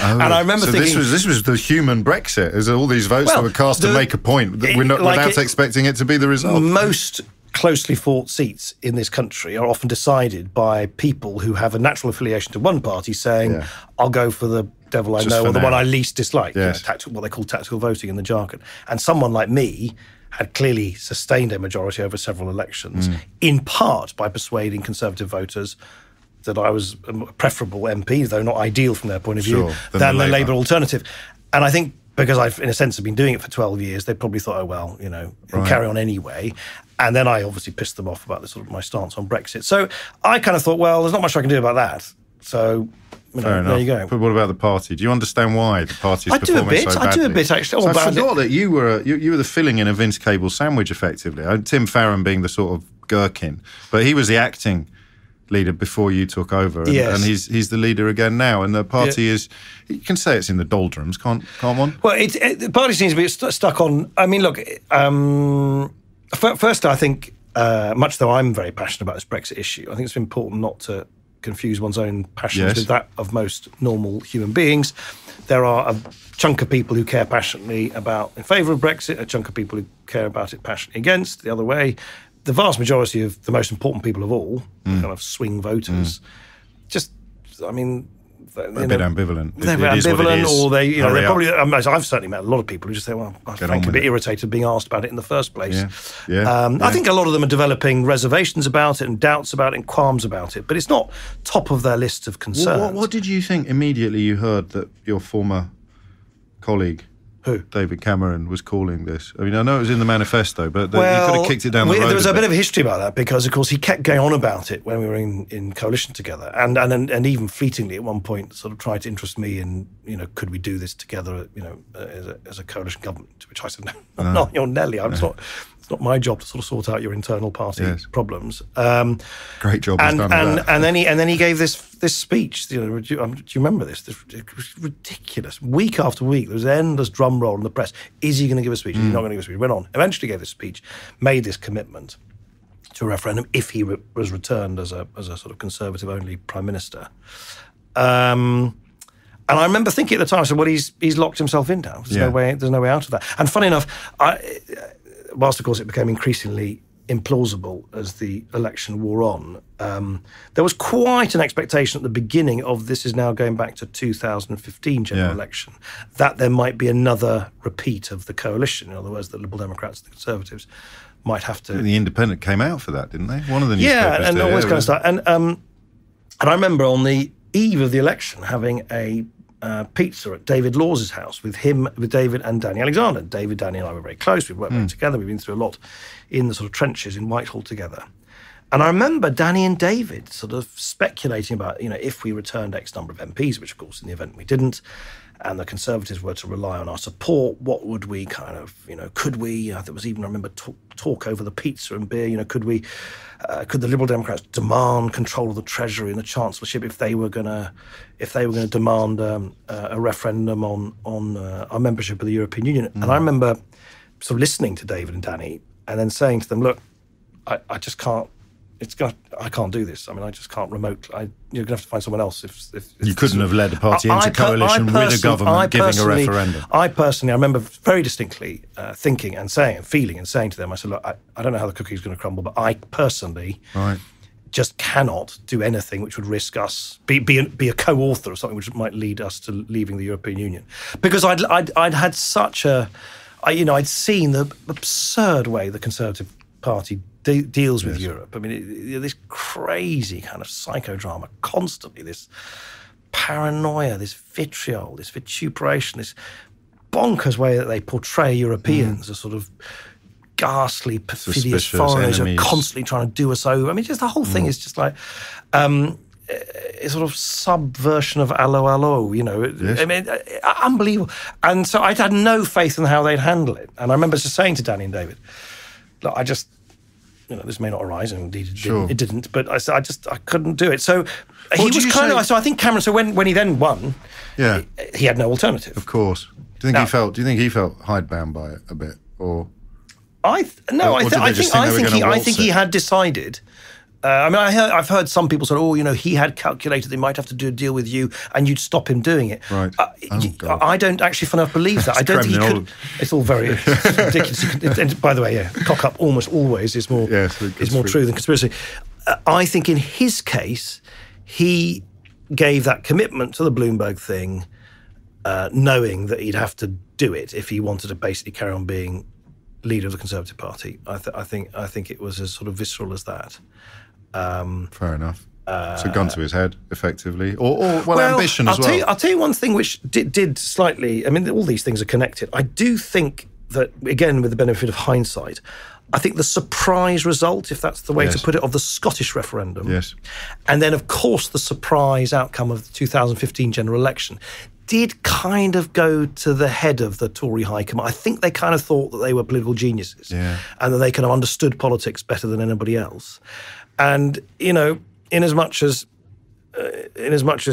And I remember thinking... this was the human Brexit. There's all these votes that were cast to make a point without expecting it to be the result. Most closely fought seats in this country are often decided by people who have a natural affiliation to one party saying, I'll go for the devil I know, or the one I least dislike, what they call tactical voting in the jargon. And someone like me had clearly sustained a majority over several elections, in part by persuading Conservative voters that I was a preferable MP, though not ideal from their point of view, than the Labour alternative. And I think because I've, in a sense, have been doing it for 12 years, they probably thought, oh, well, you know, and carry on anyway. And then I obviously pissed them off about the sort of my stance on Brexit. So I kind of thought, well, there's not much I can do about that. So, you know, there you go. But what about the party? Do you understand why the party is performing so badly? I do a bit, actually. So I forgot that you were the filling in a Vince Cable sandwich, effectively. Tim Farron being the sort of gherkin, but he was the acting leader before you took over, and he's the leader again now. And the party is, you can say it's in the doldrums, can't one? Well, the party seems to be stuck on. I mean, look. First, I think, much though I'm very passionate about this Brexit issue, I think it's important not to confuse one's own passions with that of most normal human beings. There are a chunk of people who care passionately in favour of Brexit, a chunk of people who care about it passionately against, the other way. The vast majority of the most important people of all, kind of swing voters, just, I mean... a bit ambivalent. They're ambivalent, or they're probably... I've certainly met a lot of people who just say, well, I'm frankly a bit irritated being asked about it in the first place. I think a lot of them are developing reservations about it and doubts about it and qualms about it, but it's not top of their list of concerns. What did you think immediately you heard that your former colleague, David Cameron, was calling this? I mean, I know it was in the manifesto, but you could have kicked it down the road. There was a bit of a history about that because, of course, he kept going on about it when we were in coalition together, and even fleetingly at one point sort of tried to interest me in, you know, could we do this together, you know, as a coalition government? To which I said, no, not your Nelly. It's not my job to sort of sort out your internal party problems. Great job was done. And then he gave this speech. You know, do you remember this? It was ridiculous. Week after week, there was an endless drum roll in the press. Is he going to give a speech? Is he not going to give a speech? He went on. Eventually gave this speech, made this commitment to a referendum if he was returned as a sort of Conservative-only Prime Minister. And I remember thinking at the time, I said, well, he's locked himself in now. There's no way out of that. And funny enough, whilst, of course, it became increasingly implausible as the election wore on, there was quite an expectation at the beginning of this is now going back to 2015 general election, that there might be another repeat of the coalition. In other words, the Liberal Democrats and the Conservatives might have to... The Independent came out for that, didn't they? One of the newspapers and all this kind of stuff. And I remember on the eve of the election having a pizza at David Laws's house with David and Danny Alexander. David, Danny and I were very close. We've worked together. We've been through a lot in the sort of trenches in Whitehall together. And I remember Danny and David sort of speculating about, you know, if we returned X number of MPs, which of course in the event we didn't, and the Conservatives were to rely on our support, what would we kind of, you know, could we, there was even, I remember, talk over the pizza and beer, you know, could the Liberal Democrats demand control of the Treasury and the Chancellorship if they were going to demand a referendum on our membership of the European Union? And I remember sort of listening to David and Danny and then saying to them, look, I just can't, I can't do this. I mean, I just can't you're going to have to find someone else. If you couldn't have led a party into coalition with a government giving a referendum. I remember very distinctly thinking and saying and feeling and saying to them, I said, look, I don't know how the cookie's going to crumble, but I personally just cannot do anything which would risk us, be a co-author of something which might lead us to leaving the European Union. Because I'd had such I'd seen the absurd way the Conservative Party deals with Europe. I mean, this crazy kind of psychodrama, constantly, this paranoia, this vitriol, this vituperation, this bonkers way that they portray Europeans as sort of ghastly, perfidious foreigners who are constantly trying to do us over. I mean, just the whole thing is just like a sort of subversion of allo allo, you know. I mean, unbelievable. And so I had no faith in how they'd handle it. And I remember just saying to Danny and David, look, this may not arise, and indeed it didn't, but I couldn't do it. So he was kind of, so I think Cameron, so when he then won, he had no alternative. Of course. Do you think he felt hidebound by it a bit, or? I think he had decided. I mean, I've heard some people say, "Oh, you know, he had calculated they might have to do a deal with you, and you'd stop him doing it." Right. I don't actually believe that. I don't think he could. It's all very ridiculous. And by the way, cock up almost always is more true than conspiracy. I think in his case, he gave that commitment to the Bloomberg thing, knowing that he'd have to do it if he wanted to basically carry on being leader of the Conservative Party. I think it was as sort of visceral as that. Fair enough. So gun to his head, effectively, or ambition as well. I'll tell you one thing which did slightly. I mean, all these things are connected. I do think that, again, with the benefit of hindsight, I think the surprise result, if that's the way to put it, of the Scottish referendum, and then, of course, the surprise outcome of the 2015 general election, did kind of go to the head of the Tory High Command. I think they kind of thought that they were political geniuses and that they kind of understood politics better than anybody else. And, you know, in as much as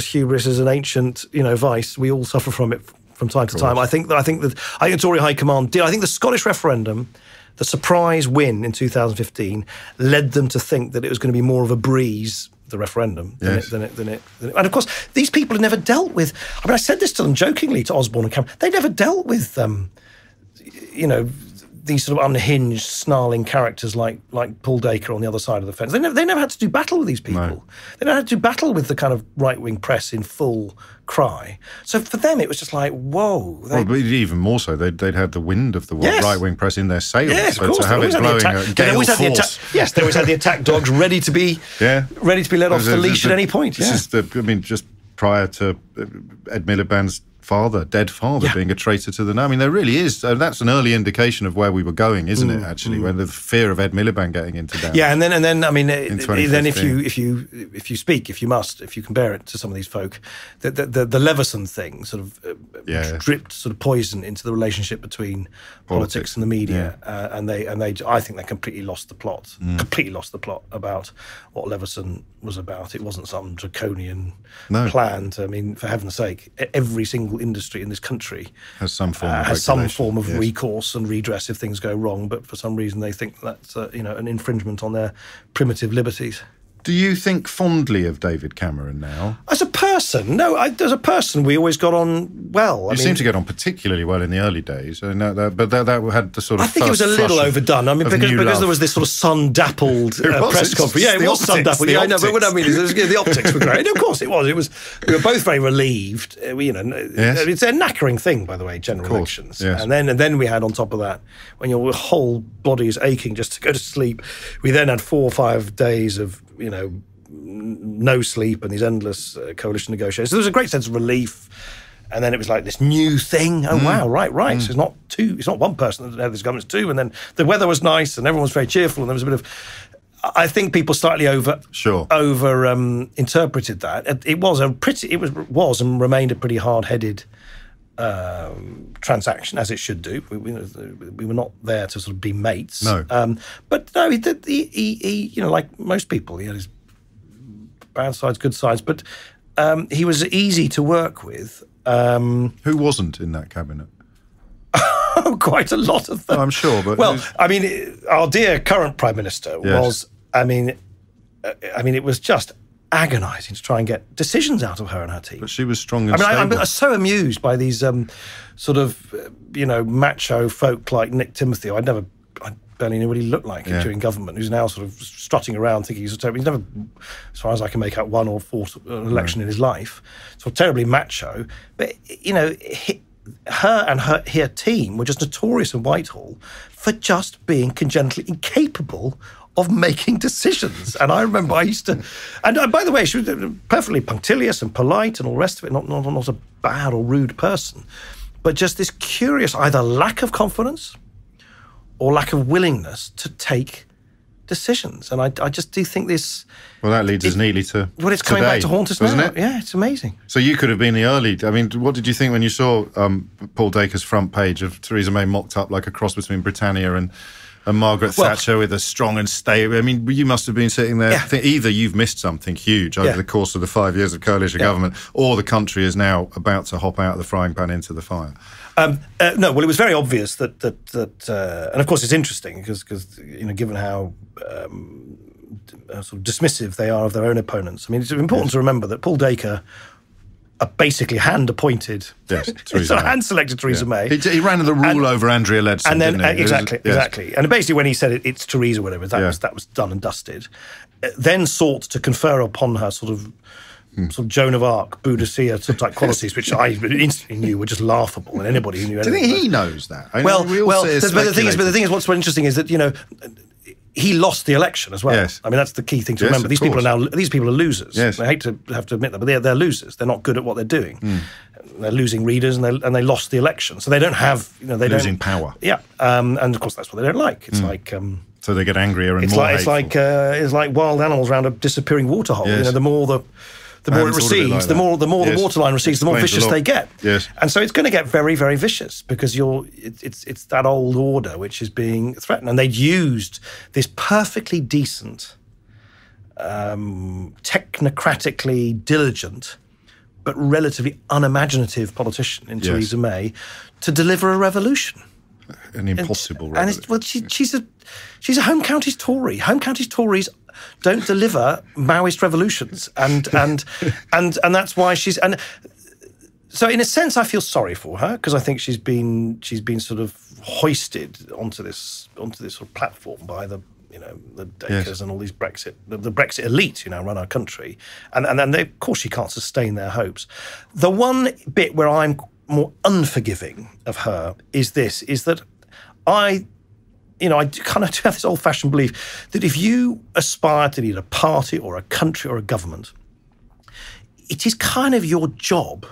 hubris is an ancient, vice, we all suffer from it from time to time. I think the Tory High Command did. I think the Scottish referendum, the surprise win in 2015, led them to think that it was going to be more of a breeze, the referendum, than it. And of course, these people had never dealt with. I mean, I said this to them jokingly, to Osborne and Cameron. They never dealt with, these sort of unhinged, snarling characters like Paul Dacre on the other side of the fence. They never had to do battle with these people. No. They never had to do battle with the kind of right-wing press in full cry. So for them, it was just like, whoa. But even more so, they'd had the wind of the right-wing press in their sails. Yes, of course. To have it blowing a gale force. Yes, they always had the attack dogs ready to be let off the leash at any point. This is just prior to Ed Miliband's dead father, being a traitor to the... I mean, there really is... that's an early indication of where we were going, isn't it, actually, when the fear of Ed Miliband getting into down. Yeah, and then I mean, then if you speak, if you compare it to some of these folk, the Leveson thing sort of dripped sort of poison into the relationship between politics and the media, and they I think they completely lost the plot. Completely lost the plot about what Leveson was about. It wasn't some draconian plan. I mean, for heaven's sake, every single industry in this country has some form of recourse and redress if things go wrong, but for some reason they think that's an infringement on their primitive liberties. Do you think fondly of David Cameron now? As a person, no. As a person, we always got on well. You seem to get on particularly well in the early days, but that had the sort of. I think it was a little overdone. I mean, because there was this sort of sun-dappled press conference. Yeah, it was sun-dappled. Yeah, I know, but what I mean is the optics were great. And of course, it was. We were both very relieved. It's a knackering thing, by the way, general elections. Yes. And then we had on top of that, when your whole body is aching just to go to sleep, we then had 4 or 5 days of no sleep and these endless coalition negotiations. So there was a great sense of relief, and then it was like this new thing. Oh wow, right. So it's not one person that had this government, it's two, and then the weather was nice and everyone was very cheerful, and there was a bit of. I think people slightly interpreted that. It was and remained a pretty hard-headed transaction, as it should do. We were not there to sort of be mates. No. But no, he like most people, he had his bad sides, good sides, but he was easy to work with. Who wasn't in that cabinet? Quite a lot of them. I'm sure, but... Well, I mean, our dear current Prime Minister was, I mean, it was just agonising to try and get decisions out of her and her team. But she was strong and stable. I'm so amused by these sort of, macho folk like Nick Timothy. I barely knew what he looked like during government, who's now sort of strutting around thinking he's never, as far as I can make out, won or fought an election in his life. Sort of terribly macho. But, her and her team were just notorious in Whitehall for just being congenitally incapable of making decisions. And I remember I used to... And by the way, she was perfectly punctilious and polite and all the rest of it, not a bad or rude person, but just this curious either lack of confidence or lack of willingness to take decisions. And I just do think this... Well, that leads us neatly to Well, it's coming back to haunt us now. It? Yeah, it's amazing. So you could have been the early... I mean, what did you think when you saw Paul Dacre's front page of Theresa May mocked up like a cross between Britannia and Margaret Thatcher with a strong and stable... I mean, you must have been sitting there... Either you've missed something huge over the course of the 5 years of coalition government, or the country is now about to hop out of the frying pan into the fire. No, well, it was very obvious that and of course it's interesting because given how sort of dismissive they are of their own opponents. I mean, it's important to remember that Paul Dacre basically hand-appointed, hand-selected Theresa May. He ran the rule over Andrea Leadsom, and then didn't he? Exactly. And basically, when he said it's Theresa, whatever, that was done and dusted. Then sought to confer upon her sort of Joan of Arc, Boudicca sort of type qualities, which I instantly knew were just laughable, and anybody who knew anything. Do you think he knows that? But the thing is, what's interesting is that he lost the election as well. Yes. I mean, that's the key thing to Yes, remember. of These people course. these people are losers. Yes. I hate to have to admit that, but they're losers. They're not good at what they're doing. They're losing readers, and they lost the election. So they don't have, they Losing don't power. Yeah, and of course that's what they don't like. It's like. So they get angrier and more hateful. It's like wild animals around a disappearing waterhole. Yes. The more it recedes, like the more that. the waterline recedes, the more Explains a vicious lot. they get. Yes. And so it's going to get very, very vicious because it's that old order which is being threatened. And they'd used this perfectly decent, technocratically diligent, but relatively unimaginative politician in Theresa May to deliver a revolution. An impossible And she's a home counties Tory. Home counties Tories don't deliver Maoist revolutions, and that's why she's. And so, in a sense, I feel sorry for her because I think she's been sort of hoisted onto this sort of platform by the Dacres and all these the Brexit elite, run our country, and they, of course she can't sustain their hopes. The one bit where I'm more unforgiving of her is that I kind of have this old-fashioned belief that if you aspire to lead a party or a country or a government, it is kind of your job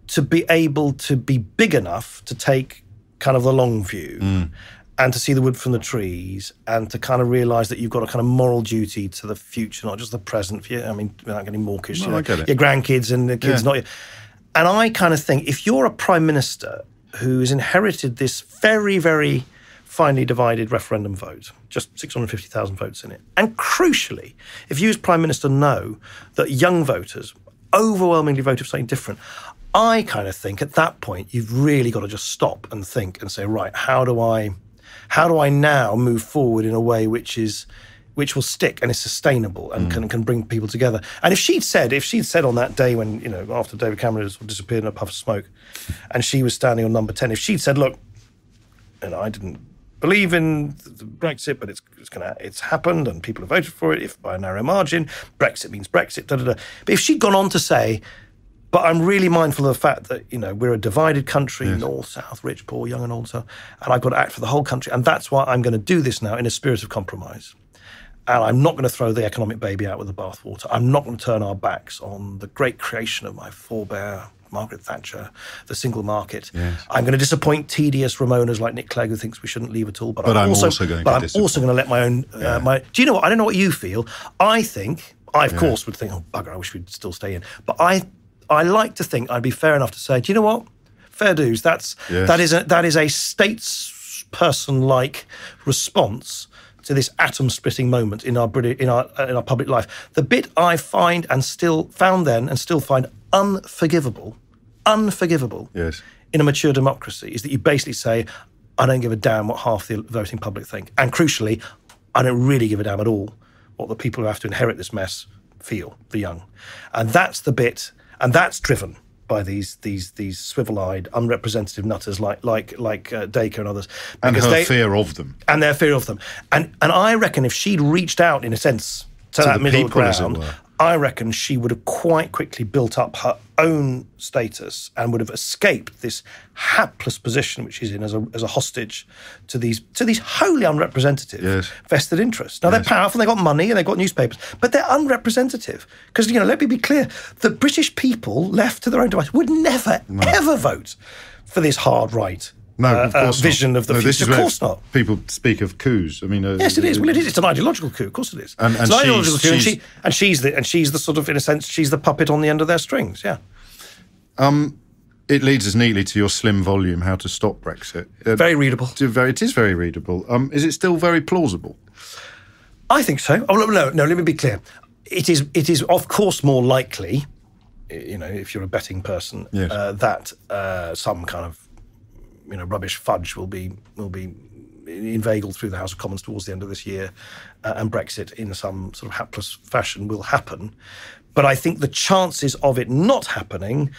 to be able to be big enough to take kind of the long view and to see the wood from the trees and to kind of realise that you've got a kind of moral duty to the future, not just the present. I mean, without getting mawkish, I get it. Your grandkids and the kids, not your... And I kind of think if you're a prime minister who has inherited this very, very finely divided referendum vote, just 650,000 votes in it, and crucially, if you as prime minister know that young voters overwhelmingly voted for something different, I kind of think at that point you've really got to just stop and think and say, right, how do I now move forward in a way which will stick and is sustainable and can bring people together. And if she'd said on that day when, after David Cameron had disappeared in a puff of smoke and she was standing on number 10, if she'd said, look, I didn't believe in the Brexit, but it's happened and people have voted for it, if by a narrow margin, Brexit means Brexit, But if she'd gone on to say, but I'm really mindful of the fact that, we're a divided country, north, south, rich, poor, young and old, and I've got to act for the whole country. And that's why I'm going to do this now in a spirit of compromise. And I'm not going to throw the economic baby out with the bathwater. I'm not going to turn our backs on the great creation of my forebear, Margaret Thatcher, the single market. Yes. I'm going to disappoint tedious Ramonas like Nick Clegg, who thinks we shouldn't leave at all. But I'm also going to let my own... do you know what? I don't know what you feel. I of course, would think, oh, bugger, I wish we'd still stay in. But I like to think I'd be fair enough to say, do you know what? Fair dues. That is a statesperson-like response to this atom-splitting moment in our public life. The bit I find and still find unforgivable in a mature democracy is that you basically say, I don't give a damn what half the voting public think. And crucially, I don't really give a damn at all what the people who have to inherit this mess feel, the young. And that's the bit, and that's driven by these swivel-eyed, unrepresentative nutters like Dacre and others. And her fear of them. And their fear of them. And I reckon if she'd reached out, in a sense, to that middle ground, I reckon she would have quite quickly built up her own status and would have escaped this hapless position which she's in as a hostage to these wholly unrepresentative vested interests. Now, they're powerful, they've got money and they've got newspapers, but they're unrepresentative. Because, let me be clear, the British people, left to their own devices, would never, ever vote for this hard right vision of the future. Of course not. People speak of coups. I mean, yes, it is. Well, it is. It's an ideological coup. Of course, it is. It's an ideological coup, and she's the sort of, in a sense, she's the puppet on the end of their strings. Yeah. It leads us neatly to your slim volume, How to Stop Brexit. Very readable. It is very readable. Is it still very plausible? I think so. Oh no. Let me be clear. It is of course more likely, if you're a betting person, that some kind of rubbish fudge will be inveigled through the House of Commons towards the end of this year, and Brexit in some sort of hapless fashion will happen. But I think the chances of it not happening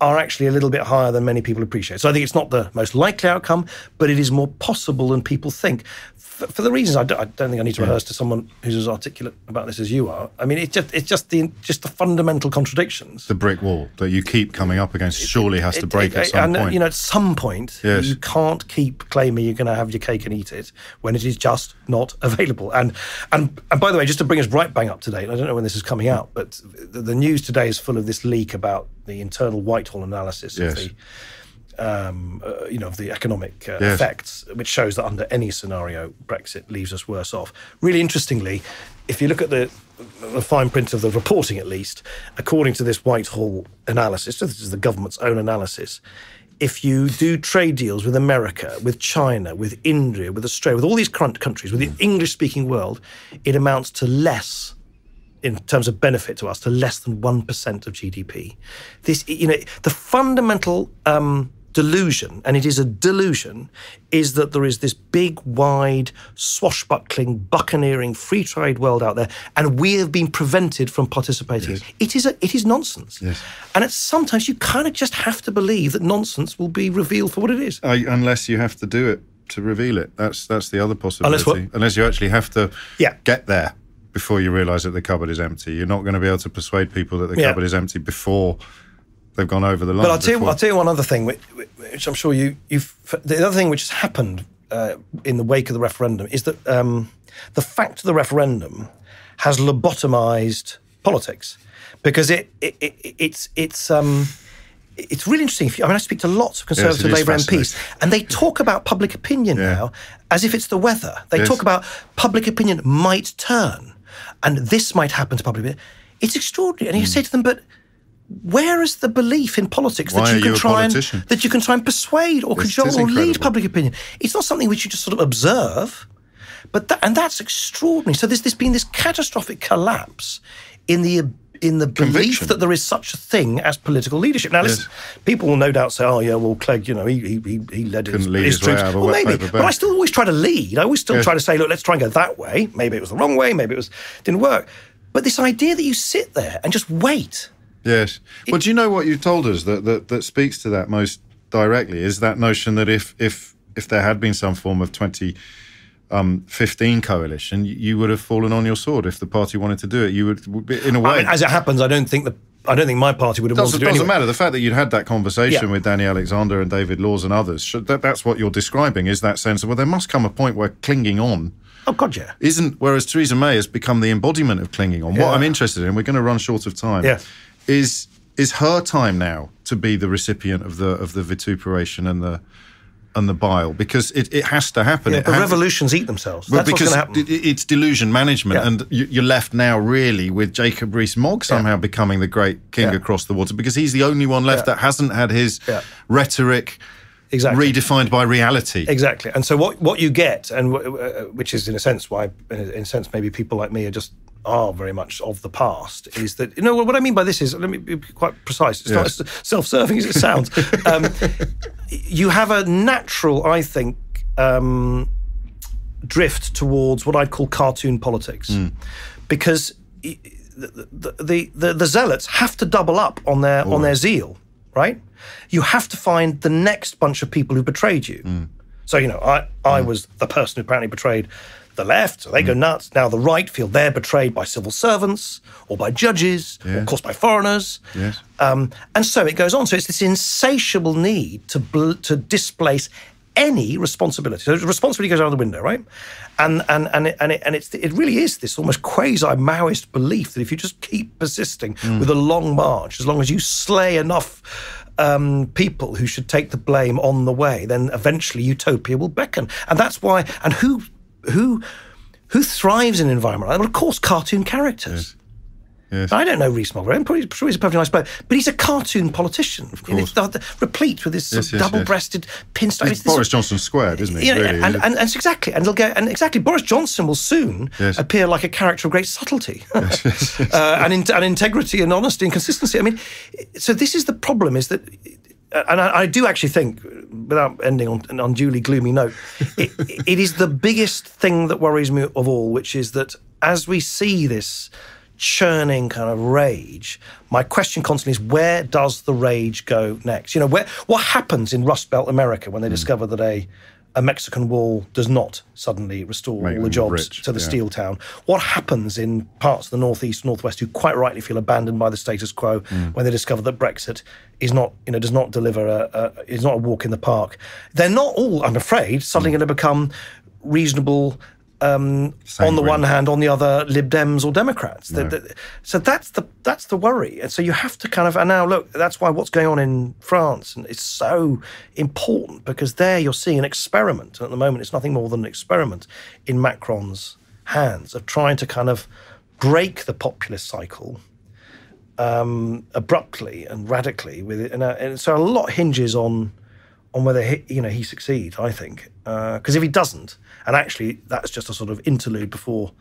are actually a little bit higher than many people appreciate. So I think it's not the most likely outcome, but it is more possible than people think. For the reasons I don't think I need to rehearse to someone who's as articulate about this as you are. I mean, it's just the fundamental contradictions. The brick wall that you keep coming up against surely has to break at some point. You know, at some point, you can't keep claiming you're going to have your cake and eat it when it is just not available. And by the way, just to bring us right bang up to date, I don't know when this is coming out, but the news today is full of this leak about the internal Whitehall analysis of the of the economic effects, which shows that under any scenario, Brexit leaves us worse off. Really interestingly, if you look at the fine print of the reporting, at least, according to this Whitehall analysis, so this is the government's own analysis, if you do trade deals with America, with China, with India, with Australia, with all these countries, with the English-speaking world, it amounts to less, in terms of benefit to us, to less than 1% of GDP. This, the fundamental delusion, and it is a delusion, is that there is this big, wide, swashbuckling, buccaneering, free trade world out there, and we have been prevented from participating. Yes. It is nonsense. Yes. And sometimes you kind of just have to believe that nonsense will be revealed for what it is. Unless you have to do it to reveal it. That's the other possibility. Unless you actually have to get there before you realise that the cupboard is empty. You're not going to be able to persuade people that the cupboard is empty before they've gone over the line. But I'll tell you one other thing, which I'm sure you've... The other thing which has happened in the wake of the referendum is that the fact of the referendum has lobotomised politics, because it's really interesting. I speak to lots of Conservative Labour MPs, and they talk about public opinion now as if it's the weather. They talk about public opinion might turn, and this might happen to public opinion. It's extraordinary. And you say to them, but where is the belief in politics that you can try and persuade or cajole or lead public opinion? It's not something which you just sort of observe, and that's extraordinary. So there's been this catastrophic collapse in the belief that there is such a thing as political leadership. Now, listen, people will no doubt say, "Oh, yeah, well, Clegg, he led his troops." Well, maybe, but I still always try to lead. I always still try to say, "Look, let's try and go that way." Maybe it was the wrong way. Maybe didn't work. But this idea that you sit there and just wait. Yes. Well, do you know what you told us that speaks to that most directly is that notion that if there had been some form of 2015 coalition, you would have fallen on your sword if the party wanted to do it. You would, in a way. I mean, as it happens, I don't think my party would have wanted to do it. It doesn't matter. The fact that you'd had that conversation with Danny Alexander and David Laws and others, that's what you're describing, is that sense of, well, there must come a point where clinging on whereas Theresa May has become the embodiment of clinging on. What I'm interested in, we're going to run short of time, is her time now to be the recipient of the vituperation and the bile, because it has to happen. But revolutions eat themselves. That's what's going to happen. It's delusion management, and you're left now really with Jacob Rees-Mogg somehow becoming the great king across the water, because he's the only one left that hasn't had his rhetoric redefined by reality. Exactly. And so what you get, and which is in a sense why, maybe people like me are very much of the past, is that, what I mean by this is, let me be quite precise, it's not as self-serving as it sounds. You have a natural, I think, drift towards what I'd call cartoon politics, because the zealots have to double up on their zeal, right? You have to find the next bunch of people who betrayed you. So, I was the person who apparently betrayed the left, so they go nuts. Now the right feel they're betrayed by civil servants or by judges, or of course by foreigners. Yes. And so it goes on. So it's this insatiable need to displace any responsibility. So responsibility goes out of the window, right? And it really is this almost quasi-Maoist belief that if you just keep persisting with a long march, as long as you slay enough people who should take the blame on the way, then eventually utopia will beckon. And that's why. And who thrives in an environment like that? Well, of course, cartoon characters. Yes. I don't know Rees-Mogg. I'm pretty sure he's a perfectly nice bloke, but he's a cartoon politician, of course. Replete with this double-breasted pinstripe. It's Boris Johnson squared, isn't it? Really, and exactly, and they'll go, and exactly. Boris Johnson will soon appear like a character of great subtlety, and integrity and honesty and consistency. I mean, so this is the problem: is that, and I do actually think, without ending on an unduly gloomy note, it is the biggest thing that worries me of all, which is that as we see this churning kind of rage. My question constantly is, where does the rage go next? You know, what happens in Rust Belt America when they discover that a Mexican wall does not suddenly restore all the jobs to the steel town? What happens in parts of the northeast, northwest, who quite rightly feel abandoned by the status quo when they discover that Brexit is not, you know, does not deliver is not a walk in the park? They're not all, I'm afraid, suddenly going to become reasonable. On the one hand, on the other, Lib Dems or Democrats. No. So that's the worry. And so you have to kind of, and now look, that's why what's going on in France and it's so important, because there you're seeing an experiment. And at the moment, it's nothing more than an experiment in Macron's hands of trying to kind of break the populist cycle abruptly and radically with it. And so a lot hinges on whether he succeeds, I think, because if he doesn't, and actually that's just a sort of interlude before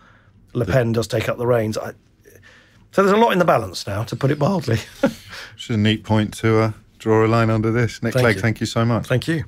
Le Pen does take up the reins. So there's a lot in the balance now, to put it mildly. Which is a neat point to draw a line under this. Nick Clegg, thank you so much. Thank you.